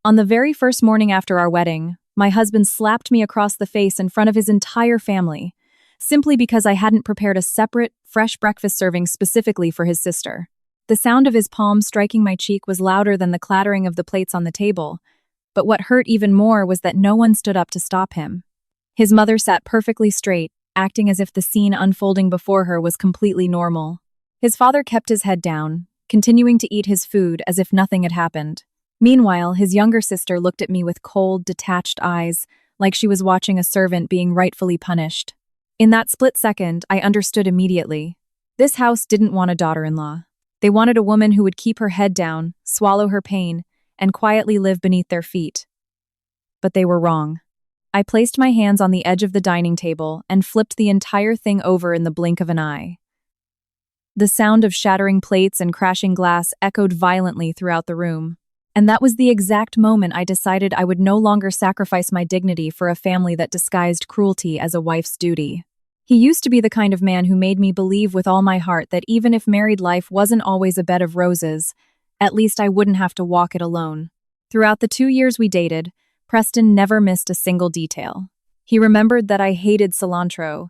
On the very first morning after our wedding, my husband slapped me across the face in front of his entire family, simply because I hadn't prepared a separate, fresh breakfast serving specifically for his sister. The sound of his palm striking my cheek was louder than the clattering of the plates on the table, but what hurt even more was that no one stood up to stop him. His mother sat perfectly straight, acting as if the scene unfolding before her was completely normal. His father kept his head down, continuing to eat his food as if nothing had happened. Meanwhile, his younger sister looked at me with cold, detached eyes, like she was watching a servant being rightfully punished. In that split second, I understood immediately. This house didn't want a daughter-in-law. They wanted a woman who would keep her head down, swallow her pain, and quietly live beneath their feet. But they were wrong. I placed my hands on the edge of the dining table and flipped the entire thing over in the blink of an eye. The sound of shattering plates and crashing glass echoed violently throughout the room. And that was the exact moment I decided I would no longer sacrifice my dignity for a family that disguised cruelty as a wife's duty. He used to be the kind of man who made me believe with all my heart that even if married life wasn't always a bed of roses, at least I wouldn't have to walk it alone. Throughout the 2 years we dated, Preston never missed a single detail. He remembered that I hated cilantro,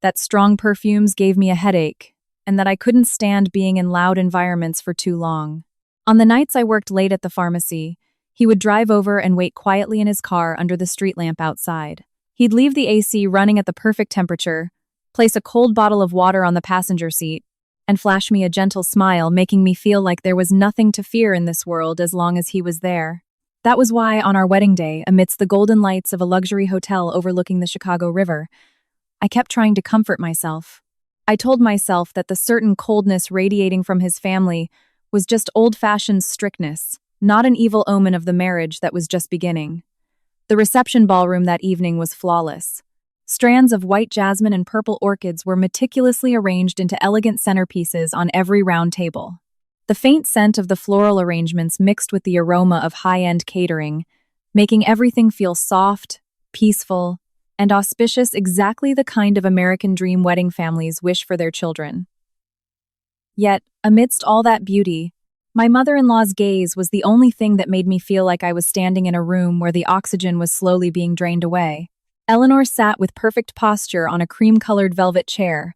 that strong perfumes gave me a headache, and that I couldn't stand being in loud environments for too long. On the nights I worked late at the pharmacy, he would drive over and wait quietly in his car under the street lamp outside. He'd leave the AC running at the perfect temperature, place a cold bottle of water on the passenger seat, and flash me a gentle smile, making me feel like there was nothing to fear in this world as long as he was there. That was why, on our wedding day, amidst the golden lights of a luxury hotel overlooking the Chicago River, I kept trying to comfort myself. I told myself that the certain coldness radiating from his family was just old-fashioned strictness, not an evil omen of the marriage that was just beginning. The reception ballroom that evening was flawless. Strands of white jasmine and purple orchids were meticulously arranged into elegant centerpieces on every round table. The faint scent of the floral arrangements mixed with the aroma of high-end catering, making everything feel soft, peaceful, and auspicious, exactly the kind of American dream wedding families wish for their children. Yet, amidst all that beauty, my mother-in-law's gaze was the only thing that made me feel like I was standing in a room where the oxygen was slowly being drained away. Eleanor sat with perfect posture on a cream-colored velvet chair,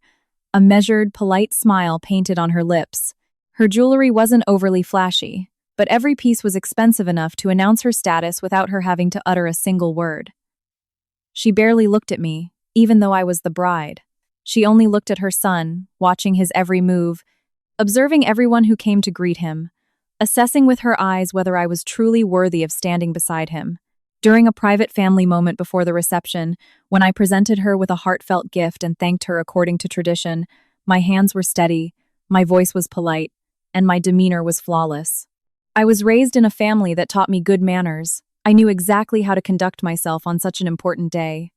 a measured, polite smile painted on her lips. Her jewelry wasn't overly flashy, but every piece was expensive enough to announce her status without her having to utter a single word. She barely looked at me, even though I was the bride. She only looked at her son, watching his every move, observing everyone who came to greet him, assessing with her eyes whether I was truly worthy of standing beside him. During a private family moment before the reception, when I presented her with a heartfelt gift and thanked her according to tradition, my hands were steady, my voice was polite, and my demeanor was flawless. I was raised in a family that taught me good manners. I knew exactly how to conduct myself on such an important day.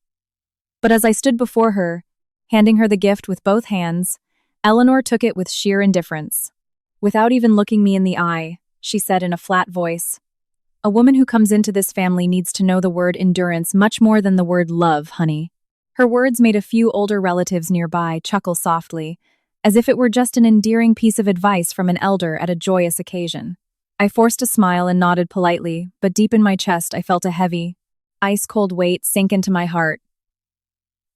But as I stood before her, handing her the gift with both hands, Eleanor took it with sheer indifference. Without even looking me in the eye, she said in a flat voice, "A woman who comes into this family needs to know the word endurance much more than the word love, honey." Her words made a few older relatives nearby chuckle softly, as if it were just an endearing piece of advice from an elder at a joyous occasion. I forced a smile and nodded politely, but deep in my chest I felt a heavy, ice-cold weight sink into my heart.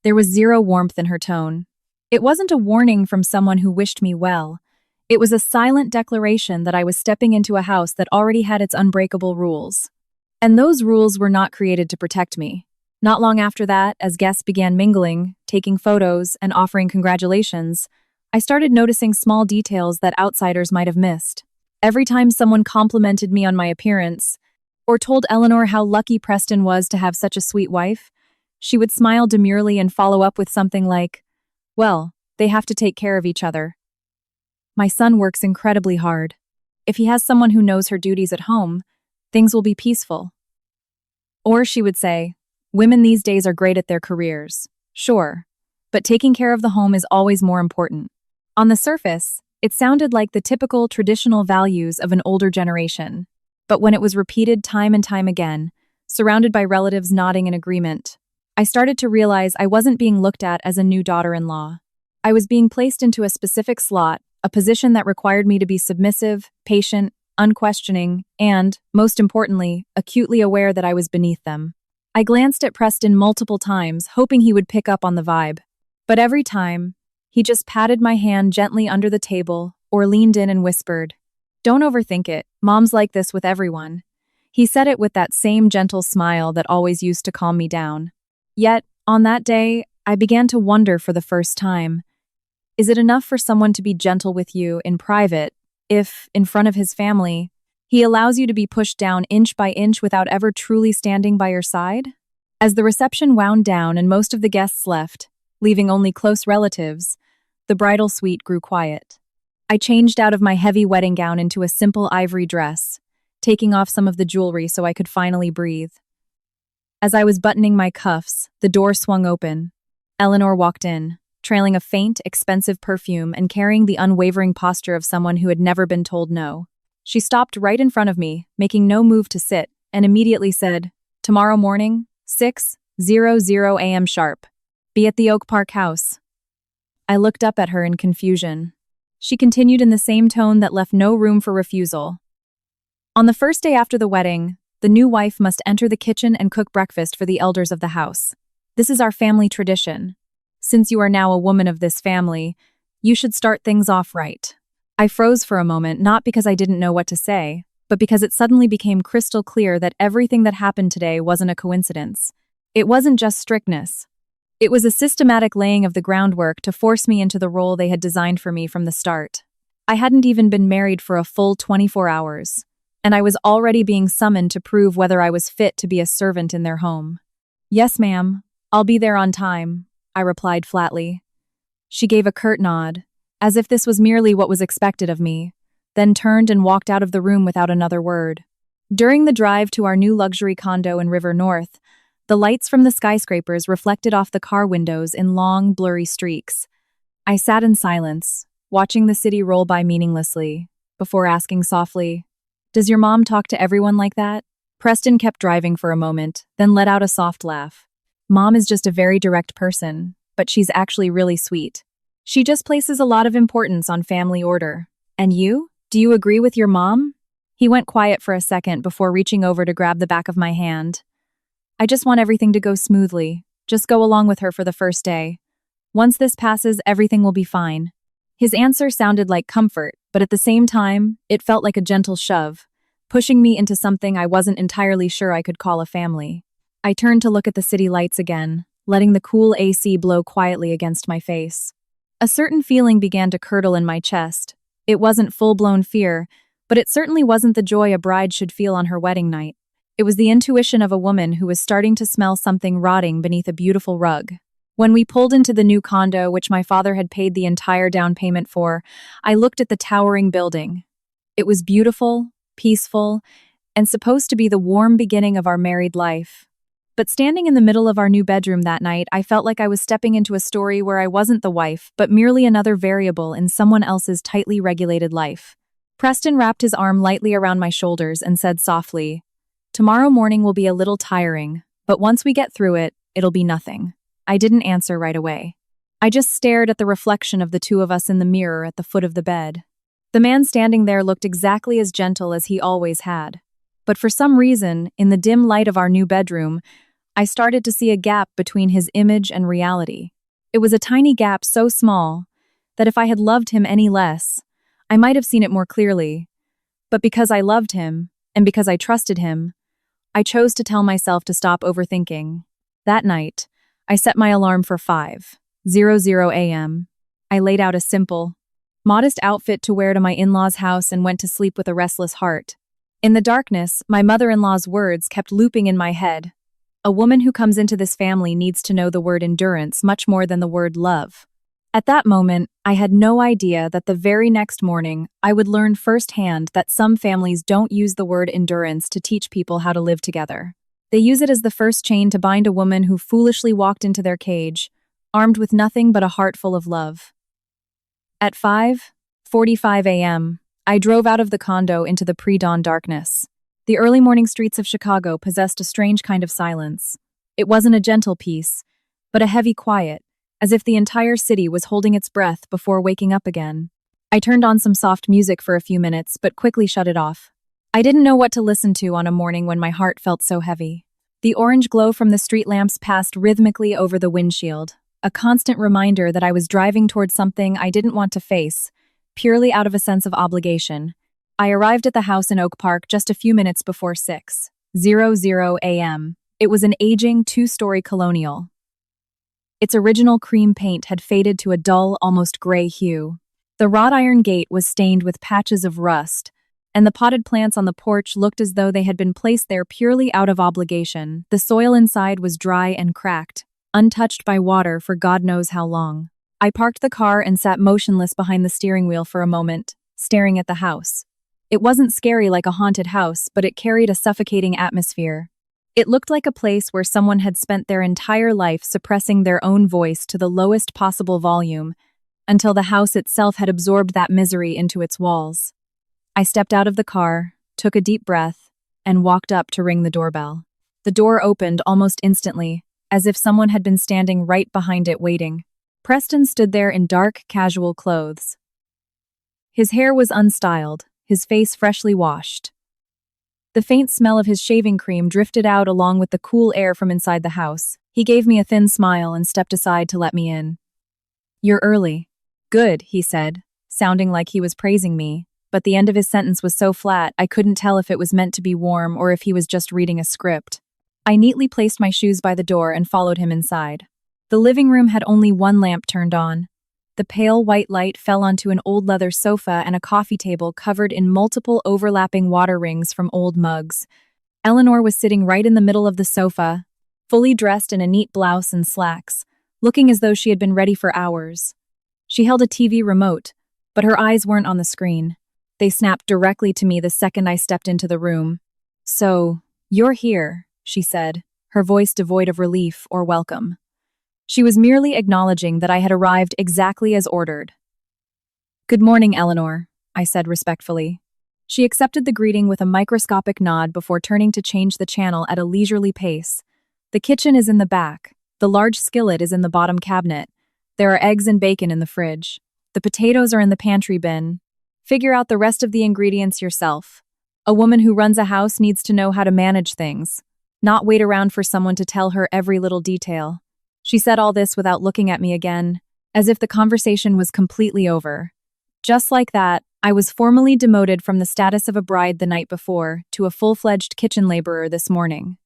There was zero warmth in her tone. It wasn't a warning from someone who wished me well. It was a silent declaration that I was stepping into a house that already had its unbreakable rules. And those rules were not created to protect me. Not long after that, as guests began mingling, taking photos, and offering congratulations, I started noticing small details that outsiders might have missed. Every time someone complimented me on my appearance, or told Eleanor how lucky Preston was to have such a sweet wife, she would smile demurely and follow up with something like, "Well, they have to take care of each other. My son works incredibly hard. If he has someone who knows her duties at home, things will be peaceful." Or she would say, "Women these days are great at their careers. Sure, but taking care of the home is always more important." On the surface, it sounded like the typical traditional values of an older generation. But when it was repeated time and time again, surrounded by relatives nodding in agreement, I started to realize I wasn't being looked at as a new daughter-in-law. I was being placed into a specific slot, a position that required me to be submissive, patient, unquestioning, and, most importantly, acutely aware that I was beneath them. I glanced at Preston multiple times, hoping he would pick up on the vibe. But every time, he just patted my hand gently under the table or leaned in and whispered, "Don't overthink it. Mom's like this with everyone." He said it with that same gentle smile that always used to calm me down. Yet, on that day, I began to wonder for the first time, is it enough for someone to be gentle with you in private if, in front of his family, he allows you to be pushed down inch by inch without ever truly standing by your side? As the reception wound down and most of the guests left, leaving only close relatives, the bridal suite grew quiet. I changed out of my heavy wedding gown into a simple ivory dress, taking off some of the jewelry so I could finally breathe. As I was buttoning my cuffs, the door swung open. Eleanor walked in, trailing a faint, expensive perfume and carrying the unwavering posture of someone who had never been told no. She stopped right in front of me, making no move to sit, and immediately said, "Tomorrow morning, 6:00 a.m. sharp. Be at the Oak Park house." I looked up at her in confusion. She continued in the same tone that left no room for refusal. "On the first day after the wedding, the new wife must enter the kitchen and cook breakfast for the elders of the house. This is our family tradition. Since you are now a woman of this family, you should start things off right." I froze for a moment, not because I didn't know what to say, but because it suddenly became crystal clear that everything that happened today wasn't a coincidence. It wasn't just strictness. It was a systematic laying of the groundwork to force me into the role they had designed for me from the start. I hadn't even been married for a full 24 hours, and I was already being summoned to prove whether I was fit to be a servant in their home. "Yes, ma'am. I'll be there on time," I replied flatly. She gave a curt nod, as if this was merely what was expected of me, then turned and walked out of the room without another word. During the drive to our new luxury condo in River North, the lights from the skyscrapers reflected off the car windows in long, blurry streaks. I sat in silence, watching the city roll by meaninglessly, before asking softly, "Does your mom talk to everyone like that?" Preston kept driving for a moment, then let out a soft laugh. "Mom is just a very direct person, but she's actually really sweet. She just places a lot of importance on family order. And you? Do you agree with your mom?" He went quiet for a second before reaching over to grab the back of my hand. "I just want everything to go smoothly. Just go along with her for the first day. Once this passes, everything will be fine." His answer sounded like comfort, but at the same time, it felt like a gentle shove, pushing me into something I wasn't entirely sure I could call a family. I turned to look at the city lights again, letting the cool AC blow quietly against my face. A certain feeling began to curdle in my chest. It wasn't full-blown fear, but it certainly wasn't the joy a bride should feel on her wedding night. It was the intuition of a woman who was starting to smell something rotting beneath a beautiful rug. When we pulled into the new condo, which my father had paid the entire down payment for, I looked at the towering building. It was beautiful, peaceful, and supposed to be the warm beginning of our married life. But standing in the middle of our new bedroom that night, I felt like I was stepping into a story where I wasn't the wife, but merely another variable in someone else's tightly regulated life. Preston wrapped his arm lightly around my shoulders and said softly, "Tomorrow morning will be a little tiring, but once we get through it, it'll be nothing." I didn't answer right away. I just stared at the reflection of the two of us in the mirror at the foot of the bed. The man standing there looked exactly as gentle as he always had. But for some reason, in the dim light of our new bedroom, I started to see a gap between his image and reality. It was a tiny gap so small that if I had loved him any less, I might have seen it more clearly. But because I loved him, and because I trusted him, I chose to tell myself to stop overthinking. That night, I set my alarm for 5:00 a.m. I laid out a simple, modest outfit to wear to my in-laws' house and went to sleep with a restless heart. In the darkness, my mother-in-law's words kept looping in my head. "A woman who comes into this family needs to know the word endurance much more than the word love." At that moment, I had no idea that the very next morning, I would learn firsthand that some families don't use the word endurance to teach people how to live together. They use it as the first chain to bind a woman who foolishly walked into their cage, armed with nothing but a heart full of love. At 5:45 a.m., I drove out of the condo into the pre-dawn darkness. The early morning streets of Chicago possessed a strange kind of silence. It wasn't a gentle peace, but a heavy quiet, as if the entire city was holding its breath before waking up again. I turned on some soft music for a few minutes, but quickly shut it off. I didn't know what to listen to on a morning when my heart felt so heavy. The orange glow from the street lamps passed rhythmically over the windshield, a constant reminder that I was driving towards something I didn't want to face, purely out of a sense of obligation. I arrived at the house in Oak Park just a few minutes before 6:00 a.m. It was an aging two-story colonial. Its original cream paint had faded to a dull, almost gray hue. The wrought iron gate was stained with patches of rust, and the potted plants on the porch looked as though they had been placed there purely out of obligation. The soil inside was dry and cracked, untouched by water for God knows how long. I parked the car and sat motionless behind the steering wheel for a moment, staring at the house. It wasn't scary like a haunted house, but it carried a suffocating atmosphere. It looked like a place where someone had spent their entire life suppressing their own voice to the lowest possible volume, until the house itself had absorbed that misery into its walls. I stepped out of the car, took a deep breath, and walked up to ring the doorbell. The door opened almost instantly, as if someone had been standing right behind it waiting. Preston stood there in dark, casual clothes. His hair was unstyled, his face freshly washed. The faint smell of his shaving cream drifted out along with the cool air from inside the house. He gave me a thin smile and stepped aside to let me in. "You're early." "Good," he said, sounding like he was praising me, but the end of his sentence was so flat I couldn't tell if it was meant to be warm or if he was just reading a script. I neatly placed my shoes by the door and followed him inside. The living room had only one lamp turned on. The pale white light fell onto an old leather sofa and a coffee table covered in multiple overlapping water rings from old mugs. Eleanor was sitting right in the middle of the sofa, fully dressed in a neat blouse and slacks, looking as though she had been ready for hours. She held a TV remote, but her eyes weren't on the screen. They snapped directly to me the second I stepped into the room. "So, you're here," she said, her voice devoid of relief or welcome. She was merely acknowledging that I had arrived exactly as ordered. "Good morning, Eleanor," I said respectfully. She accepted the greeting with a microscopic nod before turning to change the channel at a leisurely pace. "The kitchen is in the back. The large skillet is in the bottom cabinet. There are eggs and bacon in the fridge. The potatoes are in the pantry bin. Figure out the rest of the ingredients yourself. A woman who runs a house needs to know how to manage things, not wait around for someone to tell her every little detail." She said all this without looking at me again, as if the conversation was completely over. Just like that, I was formally demoted from the status of a bride the night before to a full-fledged kitchen laborer this morning.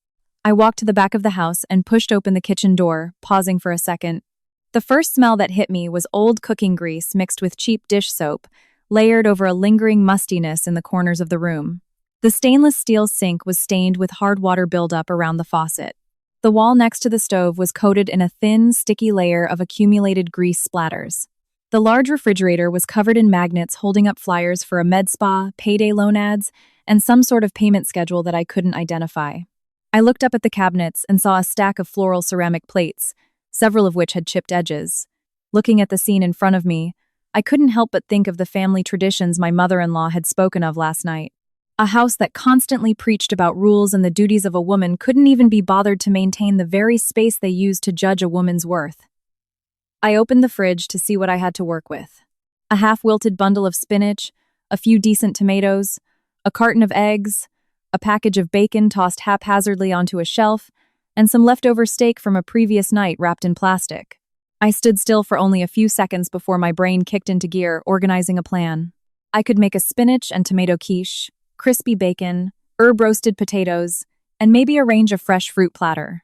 I walked to the back of the house and pushed open the kitchen door, pausing for a second. The first smell that hit me was old cooking grease mixed with cheap dish soap, layered over a lingering mustiness in the corners of the room. The stainless steel sink was stained with hard water buildup around the faucet. The wall next to the stove was coated in a thin, sticky layer of accumulated grease splatters. The large refrigerator was covered in magnets holding up flyers for a med spa, payday loan ads, and some sort of payment schedule that I couldn't identify. I looked up at the cabinets and saw a stack of floral ceramic plates, several of which had chipped edges. Looking at the scene in front of me, I couldn't help but think of the family traditions my mother-in-law had spoken of last night. A house that constantly preached about rules and the duties of a woman couldn't even be bothered to maintain the very space they used to judge a woman's worth. I opened the fridge to see what I had to work with. A half-wilted bundle of spinach, a few decent tomatoes, a carton of eggs, a package of bacon tossed haphazardly onto a shelf, and some leftover steak from a previous night wrapped in plastic. I stood still for only a few seconds before my brain kicked into gear, organizing a plan. I could make a spinach and tomato quiche, crispy bacon, herb-roasted potatoes, and maybe a range of fresh fruit platter.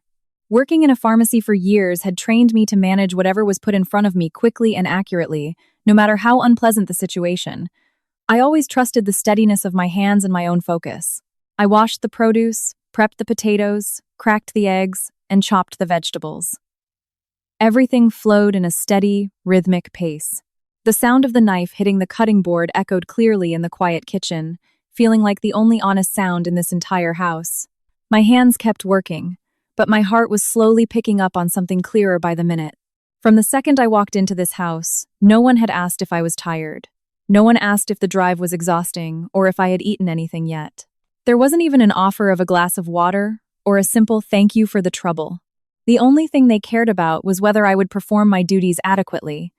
Working in a pharmacy for years had trained me to manage whatever was put in front of me quickly and accurately, no matter how unpleasant the situation. I always trusted the steadiness of my hands and my own focus. I washed the produce, prepped the potatoes, cracked the eggs, and chopped the vegetables. Everything flowed in a steady, rhythmic pace. The sound of the knife hitting the cutting board echoed clearly in the quiet kitchen, feeling like the only honest sound in this entire house. My hands kept working, but my heart was slowly picking up on something clearer by the minute. From the second I walked into this house, no one had asked if I was tired. No one asked if the drive was exhausting or if I had eaten anything yet. There wasn't even an offer of a glass of water or a simple thank you for the trouble. The only thing they cared about was whether I would perform my duties adequately.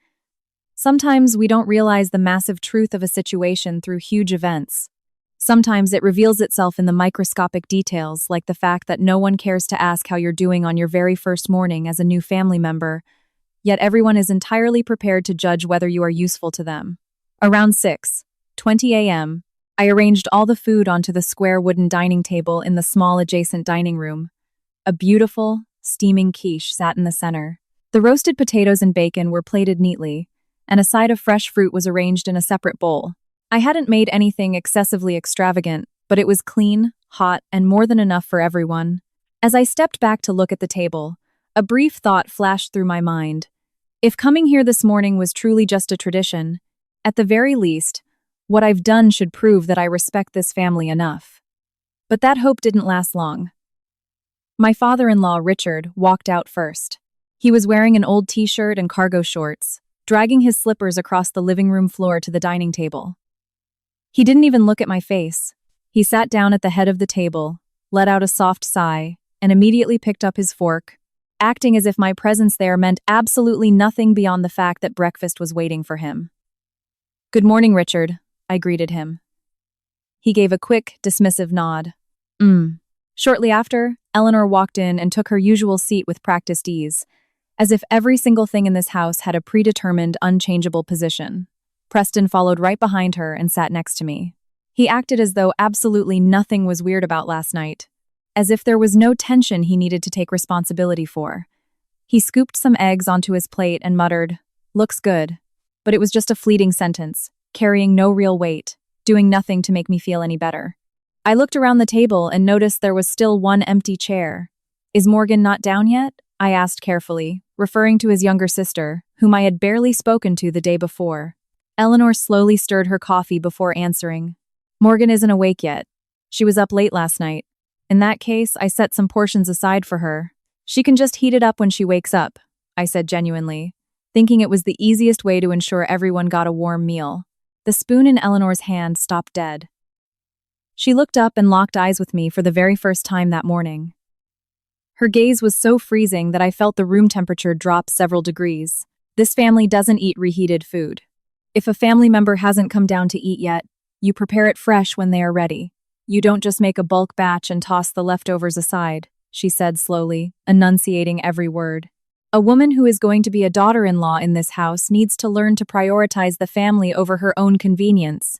Sometimes we don't realize the massive truth of a situation through huge events. Sometimes it reveals itself in the microscopic details, like the fact that no one cares to ask how you're doing on your very first morning as a new family member, yet everyone is entirely prepared to judge whether you are useful to them. Around 6:20 a.m., I arranged all the food onto the square wooden dining table in the small adjacent dining room. A beautiful, steaming quiche sat in the center. The roasted potatoes and bacon were plated neatly, and a side of fresh fruit was arranged in a separate bowl. I hadn't made anything excessively extravagant, but it was clean, hot, and more than enough for everyone. As I stepped back to look at the table, a brief thought flashed through my mind. If coming here this morning was truly just a tradition, at the very least, what I've done should prove that I respect this family enough. But that hope didn't last long. My father-in-law, Richard, walked out first. He was wearing an old t-shirt and cargo shorts, dragging his slippers across the living room floor to the dining table. He didn't even look at my face. He sat down at the head of the table, let out a soft sigh, and immediately picked up his fork, acting as if my presence there meant absolutely nothing beyond the fact that breakfast was waiting for him. "Good morning, Richard," I greeted him. He gave a quick, dismissive nod. Shortly after, Eleanor walked in and took her usual seat with practiced ease, as if every single thing in this house had a predetermined, unchangeable position. Preston followed right behind her and sat next to me. He acted as though absolutely nothing was weird about last night, as if there was no tension he needed to take responsibility for. He scooped some eggs onto his plate and muttered, "Looks good," but it was just a fleeting sentence, carrying no real weight, doing nothing to make me feel any better. I looked around the table and noticed there was still one empty chair. "Is Morgan not down yet?" I asked carefully, referring to his younger sister, whom I had barely spoken to the day before. Eleanor slowly stirred her coffee before answering. "Morgan isn't awake yet. She was up late last night. In that case, I set some portions aside for her. She can just heat it up when she wakes up," I said genuinely, thinking it was the easiest way to ensure everyone got a warm meal. The spoon in Eleanor's hand stopped dead. She looked up and locked eyes with me for the very first time that morning. Her gaze was so freezing that I felt the room temperature drop several degrees. This family doesn't eat reheated food. If a family member hasn't come down to eat yet, you prepare it fresh when they are ready. You don't just make a bulk batch and toss the leftovers aside, she said slowly, enunciating every word. A woman who is going to be a daughter-in-law in this house needs to learn to prioritize the family over her own convenience.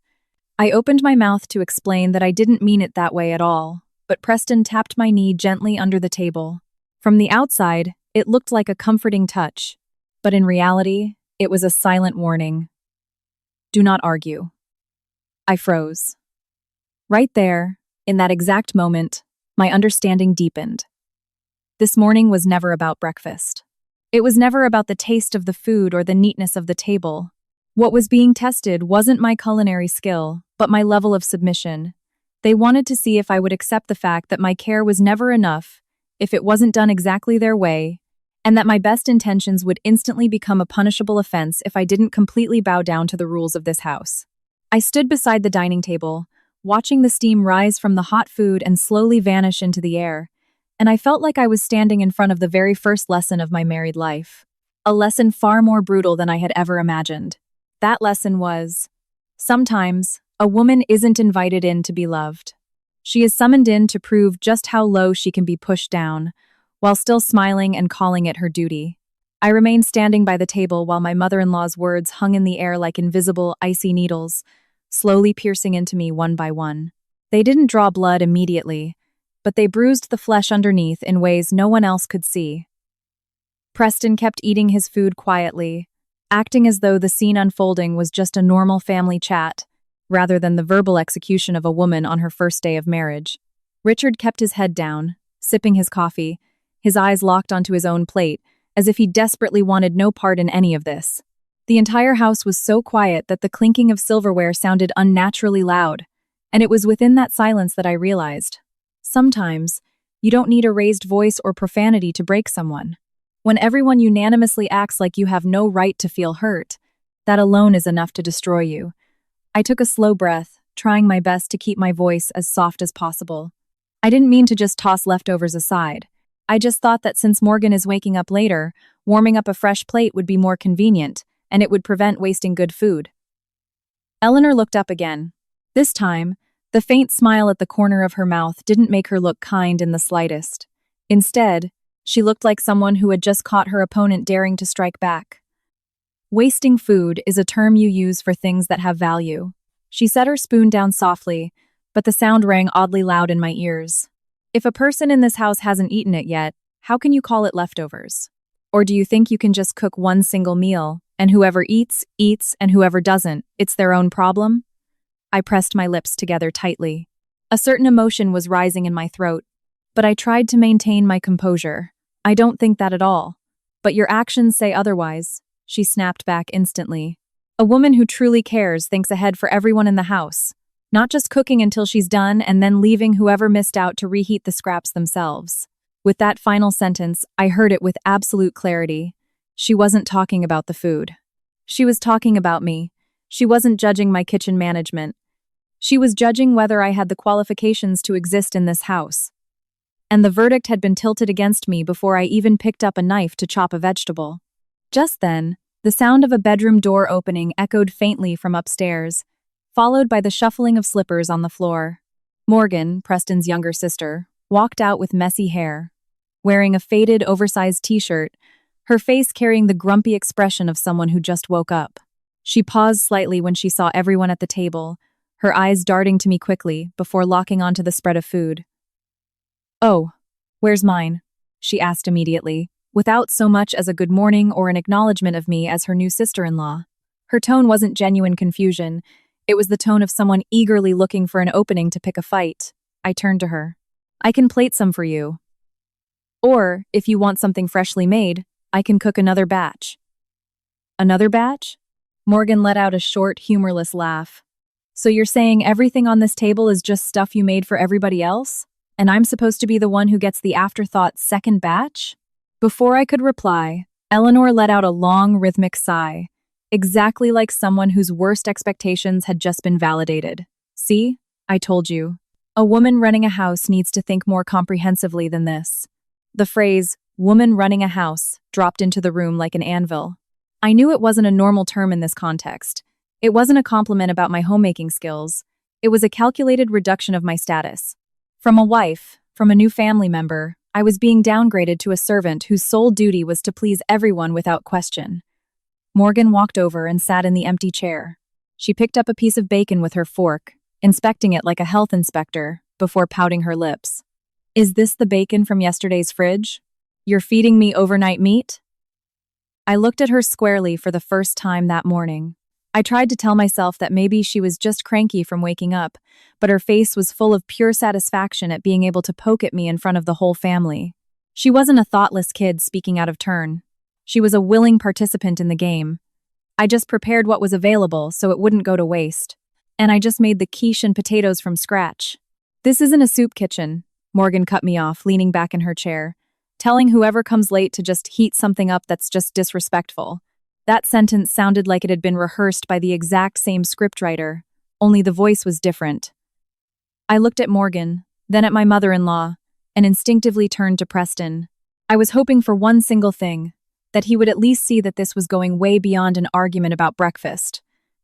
I opened my mouth to explain that I didn't mean it that way at all, but Preston tapped my knee gently under the table. From the outside, it looked like a comforting touch, but in reality, it was a silent warning. "Do not argue." I froze. Right there, in that exact moment, my understanding deepened. This morning was never about breakfast. It was never about the taste of the food or the neatness of the table. What was being tested wasn't my culinary skill, but my level of submission. They wanted to see if I would accept the fact that my care was never enough, if it wasn't done exactly their way, and that my best intentions would instantly become a punishable offense if I didn't completely bow down to the rules of this house. I stood beside the dining table, watching the steam rise from the hot food and slowly vanish into the air, and I felt like I was standing in front of the very first lesson of my married life. A lesson far more brutal than I had ever imagined. That lesson was, sometimes, a woman isn't invited in to be loved. She is summoned in to prove just how low she can be pushed down, while still smiling and calling it her duty. I remained standing by the table while my mother-in-law's words hung in the air like invisible, icy needles, slowly piercing into me one by one. They didn't draw blood immediately, but they bruised the flesh underneath in ways no one else could see. Preston kept eating his food quietly, acting as though the scene unfolding was just a normal family chat, rather than the verbal execution of a woman on her first day of marriage. Richard kept his head down, sipping his coffee, his eyes locked onto his own plate, as if he desperately wanted no part in any of this. The entire house was so quiet that the clinking of silverware sounded unnaturally loud, and it was within that silence that I realized, sometimes, you don't need a raised voice or profanity to break someone. When everyone unanimously acts like you have no right to feel hurt, that alone is enough to destroy you. I took a slow breath, trying my best to keep my voice as soft as possible. I didn't mean to just toss leftovers aside. I just thought that since Morgan is waking up later, warming up a fresh plate would be more convenient, and it would prevent wasting good food. Eleanor looked up again. This time, the faint smile at the corner of her mouth didn't make her look kind in the slightest. Instead, she looked like someone who had just caught her opponent daring to strike back. Wasting food is a term you use for things that have value. She set her spoon down softly, but the sound rang oddly loud in my ears. If a person in this house hasn't eaten it yet, how can you call it leftovers? Or do you think you can just cook one single meal, and whoever eats, eats, and whoever doesn't, it's their own problem? I pressed my lips together tightly. A certain emotion was rising in my throat, but I tried to maintain my composure. I don't think that at all. But your actions say otherwise, she snapped back instantly. A woman who truly cares thinks ahead for everyone in the house, not just cooking until she's done and then leaving whoever missed out to reheat the scraps themselves. With that final sentence, I heard it with absolute clarity. She wasn't talking about the food. She was talking about me. She wasn't judging my kitchen management. She was judging whether I had the qualifications to exist in this house. And the verdict had been tilted against me before I even picked up a knife to chop a vegetable. Just then, the sound of a bedroom door opening echoed faintly from upstairs, followed by the shuffling of slippers on the floor. Morgan, Preston's younger sister, walked out with messy hair. Wearing a faded, oversized t-shirt, her face carrying the grumpy expression of someone who just woke up. She paused slightly when she saw everyone at the table, her eyes darting to me quickly before locking onto the spread of food. "Oh, where's mine?" she asked immediately, without so much as a good morning or an acknowledgement of me as her new sister-in-law. Her tone wasn't genuine confusion. It was the tone of someone eagerly looking for an opening to pick a fight. I turned to her. "I can plate some for you. Or, if you want something freshly made, I can cook another batch." "Another batch?" Morgan let out a short, humorless laugh. "So you're saying everything on this table is just stuff you made for everybody else? And I'm supposed to be the one who gets the afterthought second batch?" Before I could reply, Eleanor let out a long, rhythmic sigh, exactly like someone whose worst expectations had just been validated. "See? I told you. A woman running a house needs to think more comprehensively than this." The phrase, "woman running a house," dropped into the room like an anvil. I knew it wasn't a normal term in this context. It wasn't a compliment about my homemaking skills. It was a calculated reduction of my status. From a wife, from a new family member, I was being downgraded to a servant whose sole duty was to please everyone without question. Morgan walked over and sat in the empty chair. She picked up a piece of bacon with her fork, inspecting it like a health inspector, before pouting her lips. "Is this the bacon from yesterday's fridge? You're feeding me overnight meat?" I looked at her squarely for the first time that morning. I tried to tell myself that maybe she was just cranky from waking up, but her face was full of pure satisfaction at being able to poke at me in front of the whole family. She wasn't a thoughtless kid speaking out of turn. She was a willing participant in the game. I just prepared what was available so it wouldn't go to waste. And I just made the quiche and potatoes from scratch. "This isn't a soup kitchen," Morgan cut me off, leaning back in her chair, telling whoever comes late to just heat something up that's just disrespectful. That sentence sounded like it had been rehearsed by the exact same scriptwriter, only the voice was different. I looked at Morgan, then at my mother-in-law, and instinctively turned to Preston. I was hoping for one single thing, that he would at least see that this was going way beyond an argument about breakfast.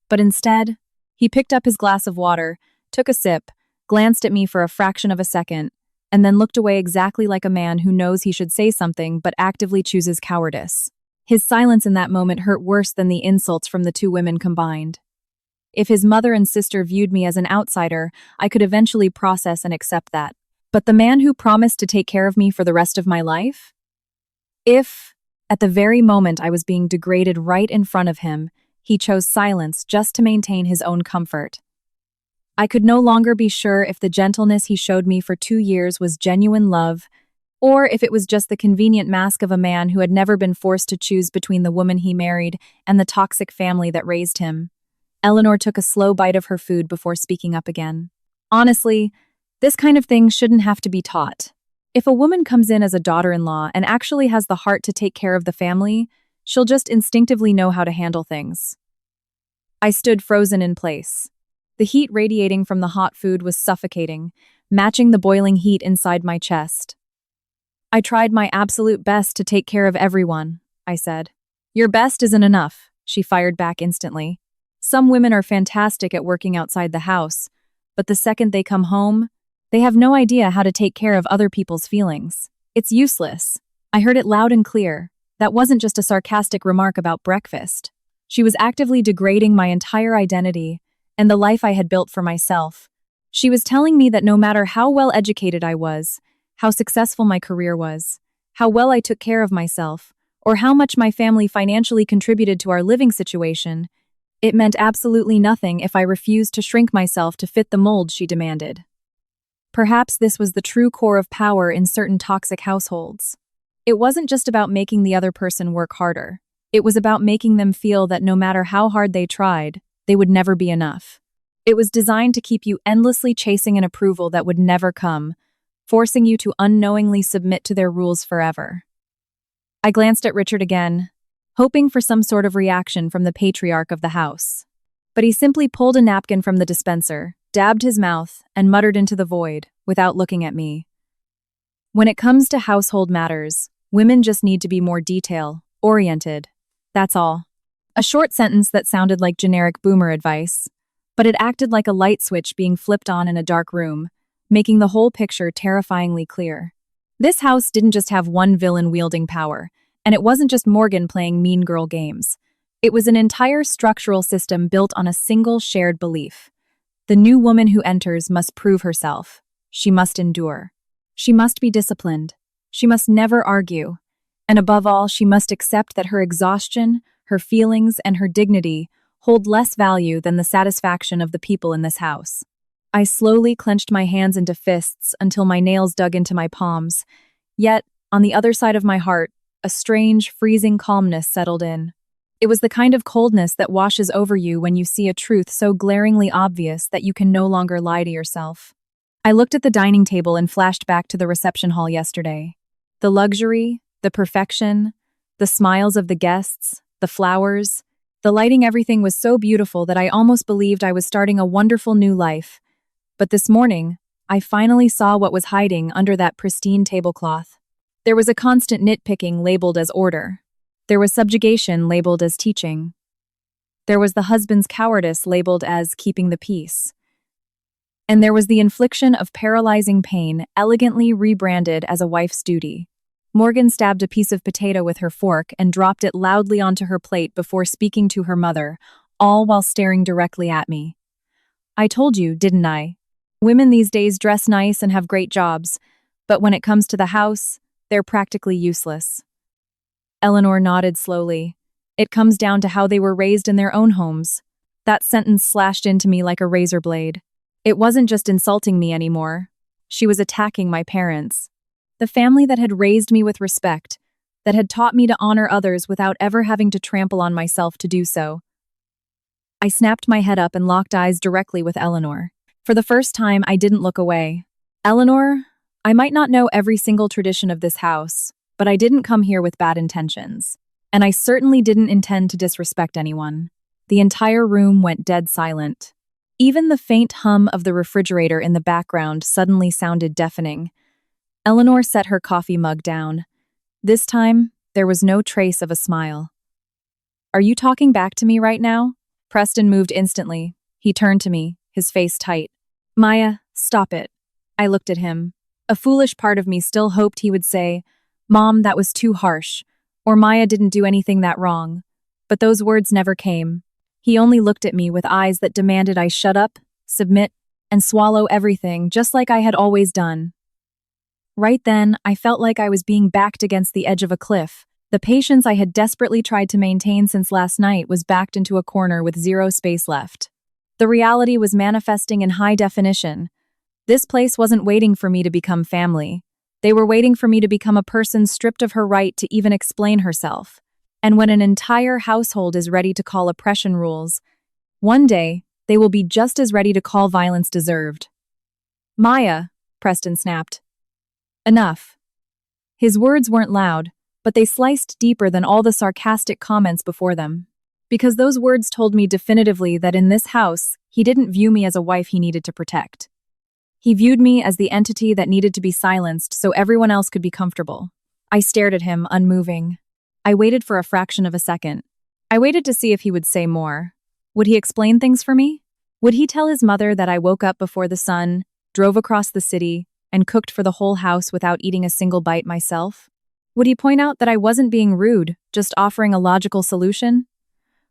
But instead, he picked up his glass of water, took a sip, glanced at me for a fraction of a second, and then looked away exactly like a man who knows he should say something but actively chooses cowardice. His silence in that moment hurt worse than the insults from the two women combined. If his mother and sister viewed me as an outsider, I could eventually process and accept that. But the man who promised to take care of me for the rest of my life? If, at the very moment I was being degraded right in front of him, he chose silence just to maintain his own comfort. I could no longer be sure if the gentleness he showed me for 2 years was genuine love, or if it was just the convenient mask of a man who had never been forced to choose between the woman he married and the toxic family that raised him. Eleanor took a slow bite of her food before speaking up again. "Honestly, this kind of thing shouldn't have to be taught. If a woman comes in as a daughter-in-law and actually has the heart to take care of the family, she'll just instinctively know how to handle things." I stood frozen in place. The heat radiating from the hot food was suffocating, matching the boiling heat inside my chest. "I tried my absolute best to take care of everyone," I said. "Your best isn't enough," she fired back instantly. Some women are fantastic at working outside the house, but the second they come home, they have no idea how to take care of other people's feelings. It's useless. I heard it loud and clear. That wasn't just a sarcastic remark about breakfast. She was actively degrading my entire identity and the life I had built for myself. She was telling me that no matter how well educated I was, how successful my career was, how well I took care of myself, or how much my family financially contributed to our living situation, it meant absolutely nothing if I refused to shrink myself to fit the mold she demanded. Perhaps this was the true core of power in certain toxic households. It wasn't just about making the other person work harder. It was about making them feel that no matter how hard they tried, they would never be enough. It was designed to keep you endlessly chasing an approval that would never come, forcing you to unknowingly submit to their rules forever. I glanced at Richard again, hoping for some sort of reaction from the patriarch of the house. But he simply pulled a napkin from the dispenser, dabbed his mouth, and muttered into the void, without looking at me. When it comes to household matters, women just need to be more detail-oriented. That's all. A short sentence that sounded like generic boomer advice, but it acted like a light switch being flipped on in a dark room, making the whole picture terrifyingly clear. This house didn't just have one villain wielding power, and it wasn't just Morgan playing mean girl games. It was an entire structural system built on a single shared belief. The new woman who enters must prove herself. She must endure. She must be disciplined. She must never argue. And above all, she must accept that her exhaustion, her feelings, and her dignity hold less value than the satisfaction of the people in this house. I slowly clenched my hands into fists until my nails dug into my palms. Yet, on the other side of my heart, a strange, freezing calmness settled in. It was the kind of coldness that washes over you when you see a truth so glaringly obvious that you can no longer lie to yourself. I looked at the dining table and flashed back to the reception hall yesterday. The luxury, the perfection, the smiles of the guests, the flowers, the lighting, everything was so beautiful that I almost believed I was starting a wonderful new life. But this morning, I finally saw what was hiding under that pristine tablecloth. There was a constant nitpicking labeled as order. There was subjugation labeled as teaching. There was the husband's cowardice labeled as keeping the peace. And there was the infliction of paralyzing pain elegantly rebranded as a wife's duty. Morgan stabbed a piece of potato with her fork and dropped it loudly onto her plate before speaking to her mother, all while staring directly at me. I told you, didn't I? Women these days dress nice and have great jobs, but when it comes to the house, they're practically useless. Eleanor nodded slowly. It comes down to how they were raised in their own homes. That sentence slashed into me like a razor blade. It wasn't just insulting me anymore. She was attacking my parents. The family that had raised me with respect, that had taught me to honor others without ever having to trample on myself to do so. I snapped my head up and locked eyes directly with Eleanor. For the first time, I didn't look away. Eleanor, I might not know every single tradition of this house, but I didn't come here with bad intentions. And I certainly didn't intend to disrespect anyone. The entire room went dead silent. Even the faint hum of the refrigerator in the background suddenly sounded deafening. Eleanor set her coffee mug down. This time, there was no trace of a smile. Are you talking back to me right now? Preston moved instantly. He turned to me, his face tight. Maya, stop it. I looked at him. A foolish part of me still hoped he would say, Mom, that was too harsh, or Maya didn't do anything that wrong. But those words never came. He only looked at me with eyes that demanded I shut up, submit, and swallow everything just like I had always done. Right then, I felt like I was being backed against the edge of a cliff. The patience I had desperately tried to maintain since last night was backed into a corner with zero space left. The reality was manifesting in high definition. This place wasn't waiting for me to become family. They were waiting for me to become a person stripped of her right to even explain herself. And when an entire household is ready to call oppression rules, one day, they will be just as ready to call violence deserved. Maya, Preston snapped. Enough. His words weren't loud, but they sliced deeper than all the sarcastic comments before them. Because those words told me definitively that in this house, he didn't view me as a wife he needed to protect. He viewed me as the entity that needed to be silenced so everyone else could be comfortable. I stared at him, unmoving. I waited for a fraction of a second. I waited to see if he would say more. Would he explain things for me? Would he tell his mother that I woke up before the sun, drove across the city, and cooked for the whole house without eating a single bite myself? Would he point out that I wasn't being rude, just offering a logical solution?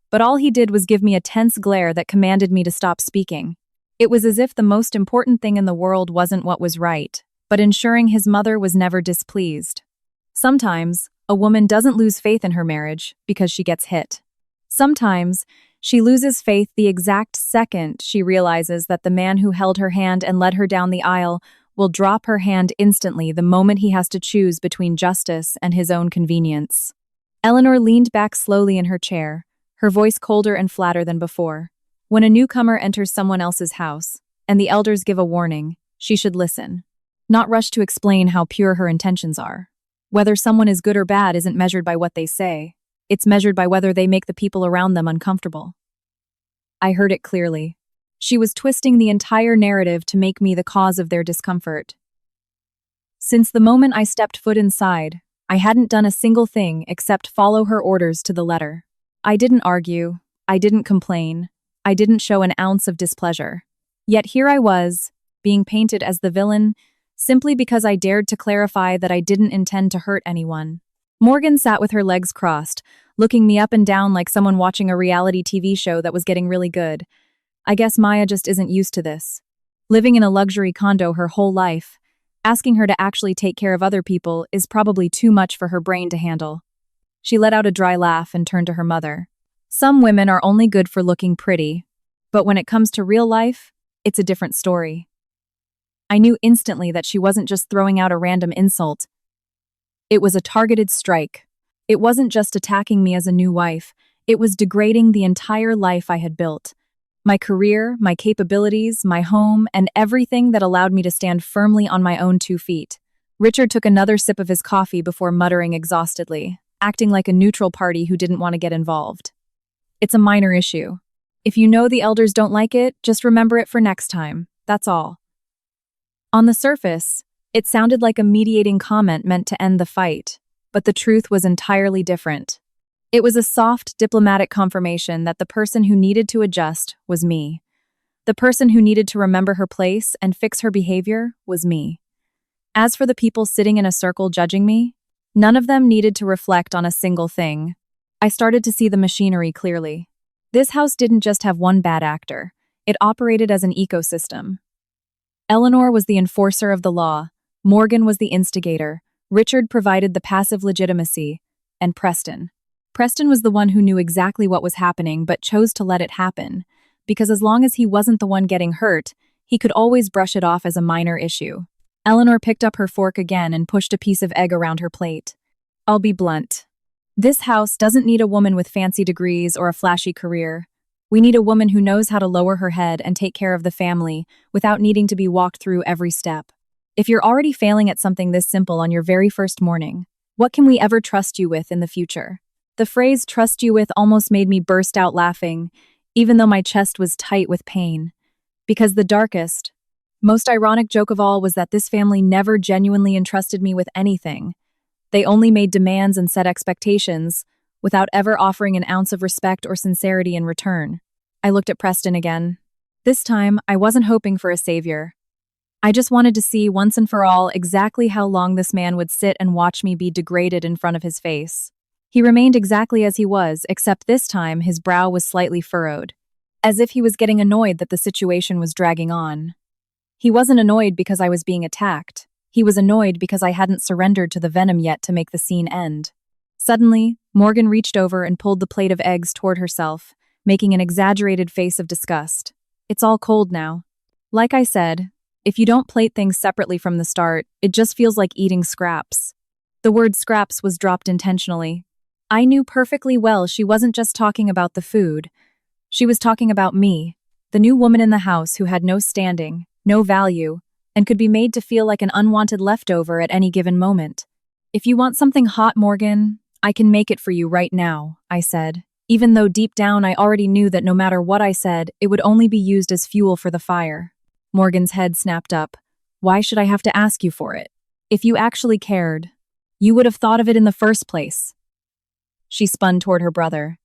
But all he did was give me a tense glare that commanded me to stop speaking. It was as if the most important thing in the world wasn't what was right, but ensuring his mother was never displeased. Sometimes, a woman doesn't lose faith in her marriage because she gets hit. Sometimes, she loses faith the exact second she realizes that the man who held her hand and led her down the aisle will drop her hand instantly the moment he has to choose between justice and his own convenience. Eleanor leaned back slowly in her chair, her voice colder and flatter than before. When a newcomer enters someone else's house, and the elders give a warning, she should listen. Not rush to explain how pure her intentions are. Whether someone is good or bad isn't measured by what they say. It's measured by whether they make the people around them uncomfortable. I heard it clearly. She was twisting the entire narrative to make me the cause of their discomfort. Since the moment I stepped foot inside, I hadn't done a single thing except follow her orders to the letter. I didn't argue. I didn't complain. I didn't show an ounce of displeasure. Yet here I was, being painted as the villain, simply because I dared to clarify that I didn't intend to hurt anyone. Morgan sat with her legs crossed, looking me up and down like someone watching a reality TV show that was getting really good. I guess Maya just isn't used to this. Living in a luxury condo her whole life, asking her to actually take care of other people is probably too much for her brain to handle. She let out a dry laugh and turned to her mother. Some women are only good for looking pretty, but when it comes to real life, it's a different story. I knew instantly that she wasn't just throwing out a random insult. It was a targeted strike. It wasn't just attacking me as a new wife, it was degrading the entire life I had built. My career, my capabilities, my home, and everything that allowed me to stand firmly on my own 2 feet. Richard took another sip of his coffee before muttering exhaustedly, acting like a neutral party who didn't want to get involved. It's a minor issue. If you know the elders don't like it, just remember it for next time. That's all. On the surface, it sounded like a mediating comment meant to end the fight, but the truth was entirely different. It was a soft, diplomatic confirmation that the person who needed to adjust was me. The person who needed to remember her place and fix her behavior was me. As for the people sitting in a circle judging me, none of them needed to reflect on a single thing. I started to see the machinery clearly. This house didn't just have one bad actor. It operated as an ecosystem. Eleanor was the enforcer of the law, Morgan was the instigator, Richard provided the passive legitimacy, and Preston. Preston was the one who knew exactly what was happening but chose to let it happen, because as long as he wasn't the one getting hurt, he could always brush it off as a minor issue. Eleanor picked up her fork again and pushed a piece of egg around her plate. I'll be blunt. This house doesn't need a woman with fancy degrees or a flashy career. We need a woman who knows how to lower her head and take care of the family without needing to be walked through every step. If you're already failing at something this simple on your very first morning, what can we ever trust you with in the future? The phrase "trust you with" almost made me burst out laughing, even though my chest was tight with pain. Because the darkest, most ironic joke of all was that this family never genuinely entrusted me with anything. They only made demands and set expectations, without ever offering an ounce of respect or sincerity in return. I looked at Preston again. This time, I wasn't hoping for a savior. I just wanted to see once and for all exactly how long this man would sit and watch me be degraded in front of his face. He remained exactly as he was, except this time his brow was slightly furrowed, as if he was getting annoyed that the situation was dragging on. He wasn't annoyed because I was being attacked. He was annoyed because I hadn't surrendered to the venom yet to make the scene end. Suddenly, Morgan reached over and pulled the plate of eggs toward herself, making an exaggerated face of disgust. It's all cold now. Like I said, if you don't plate things separately from the start, it just feels like eating scraps. The word scraps was dropped intentionally. I knew perfectly well she wasn't just talking about the food. She was talking about me, the new woman in the house who had no standing, no value, and could be made to feel like an unwanted leftover at any given moment. If you want something hot, Morgan, I can make it for you right now, I said, even though deep down I already knew that no matter what I said, it would only be used as fuel for the fire. Morgan's head snapped up. Why should I have to ask you for it? If you actually cared, you would have thought of it in the first place. She spun toward her brother.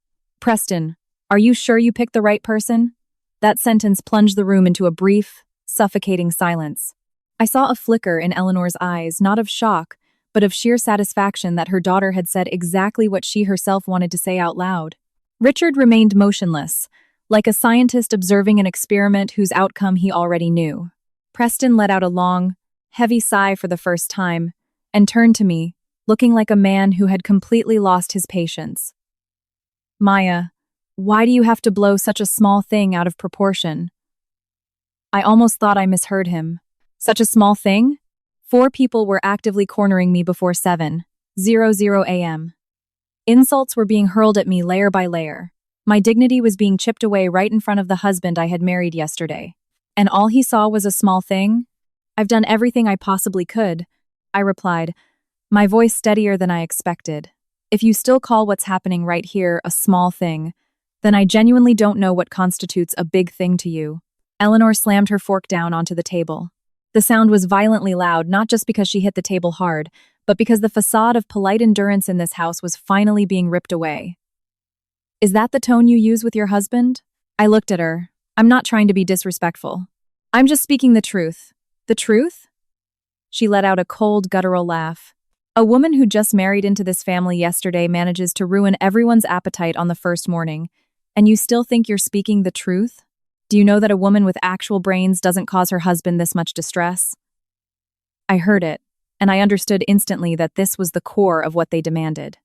Preston, are you sure you picked the right person? That sentence plunged the room into a brief, suffocating silence. I saw a flicker in Eleanor's eyes, not of shock, but of sheer satisfaction that her daughter had said exactly what she herself wanted to say out loud. Richard remained motionless, like a scientist observing an experiment whose outcome he already knew. Preston let out a long, heavy sigh for the first time, and turned to me, looking like a man who had completely lost his patience. Maya, why do you have to blow such a small thing out of proportion? I almost thought I misheard him. Such a small thing? 4 people were actively cornering me before 7:00 a.m. Insults were being hurled at me layer by layer. My dignity was being chipped away right in front of the husband I had married yesterday. And all he saw was a small thing? I've done everything I possibly could, I replied, my voice steadier than I expected. If you still call what's happening right here a small thing, then I genuinely don't know what constitutes a big thing to you. Eleanor slammed her fork down onto the table. The sound was violently loud, not just because she hit the table hard, but because the facade of polite endurance in this house was finally being ripped away. Is that the tone you use with your husband? I looked at her. I'm not trying to be disrespectful. I'm just speaking the truth. The truth? She let out a cold, guttural laugh. A woman who just married into this family yesterday manages to ruin everyone's appetite on the first morning, and you still think you're speaking the truth? Do you know that a woman with actual brains doesn't cause her husband this much distress? I heard it, and I understood instantly that this was the core of what they demanded.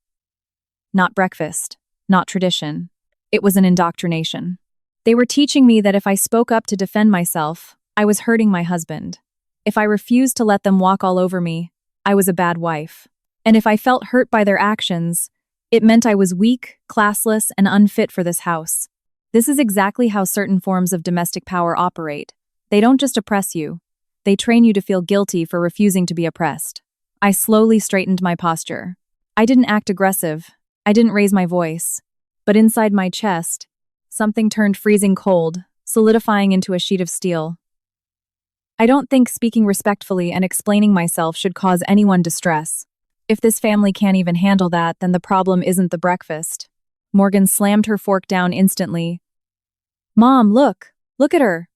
Not breakfast, not tradition. It was an indoctrination. They were teaching me that if I spoke up to defend myself, I was hurting my husband. If I refused to let them walk all over me, I was a bad wife. And if I felt hurt by their actions, it meant I was weak, classless, and unfit for this house. This is exactly how certain forms of domestic power operate. They don't just oppress you. They train you to feel guilty for refusing to be oppressed. I slowly straightened my posture. I didn't act aggressive. I didn't raise my voice. But inside my chest, something turned freezing cold, solidifying into a sheet of steel. I don't think speaking respectfully and explaining myself should cause anyone distress. If this family can't even handle that, then the problem isn't the breakfast. Morgan slammed her fork down instantly. Mom, look at her.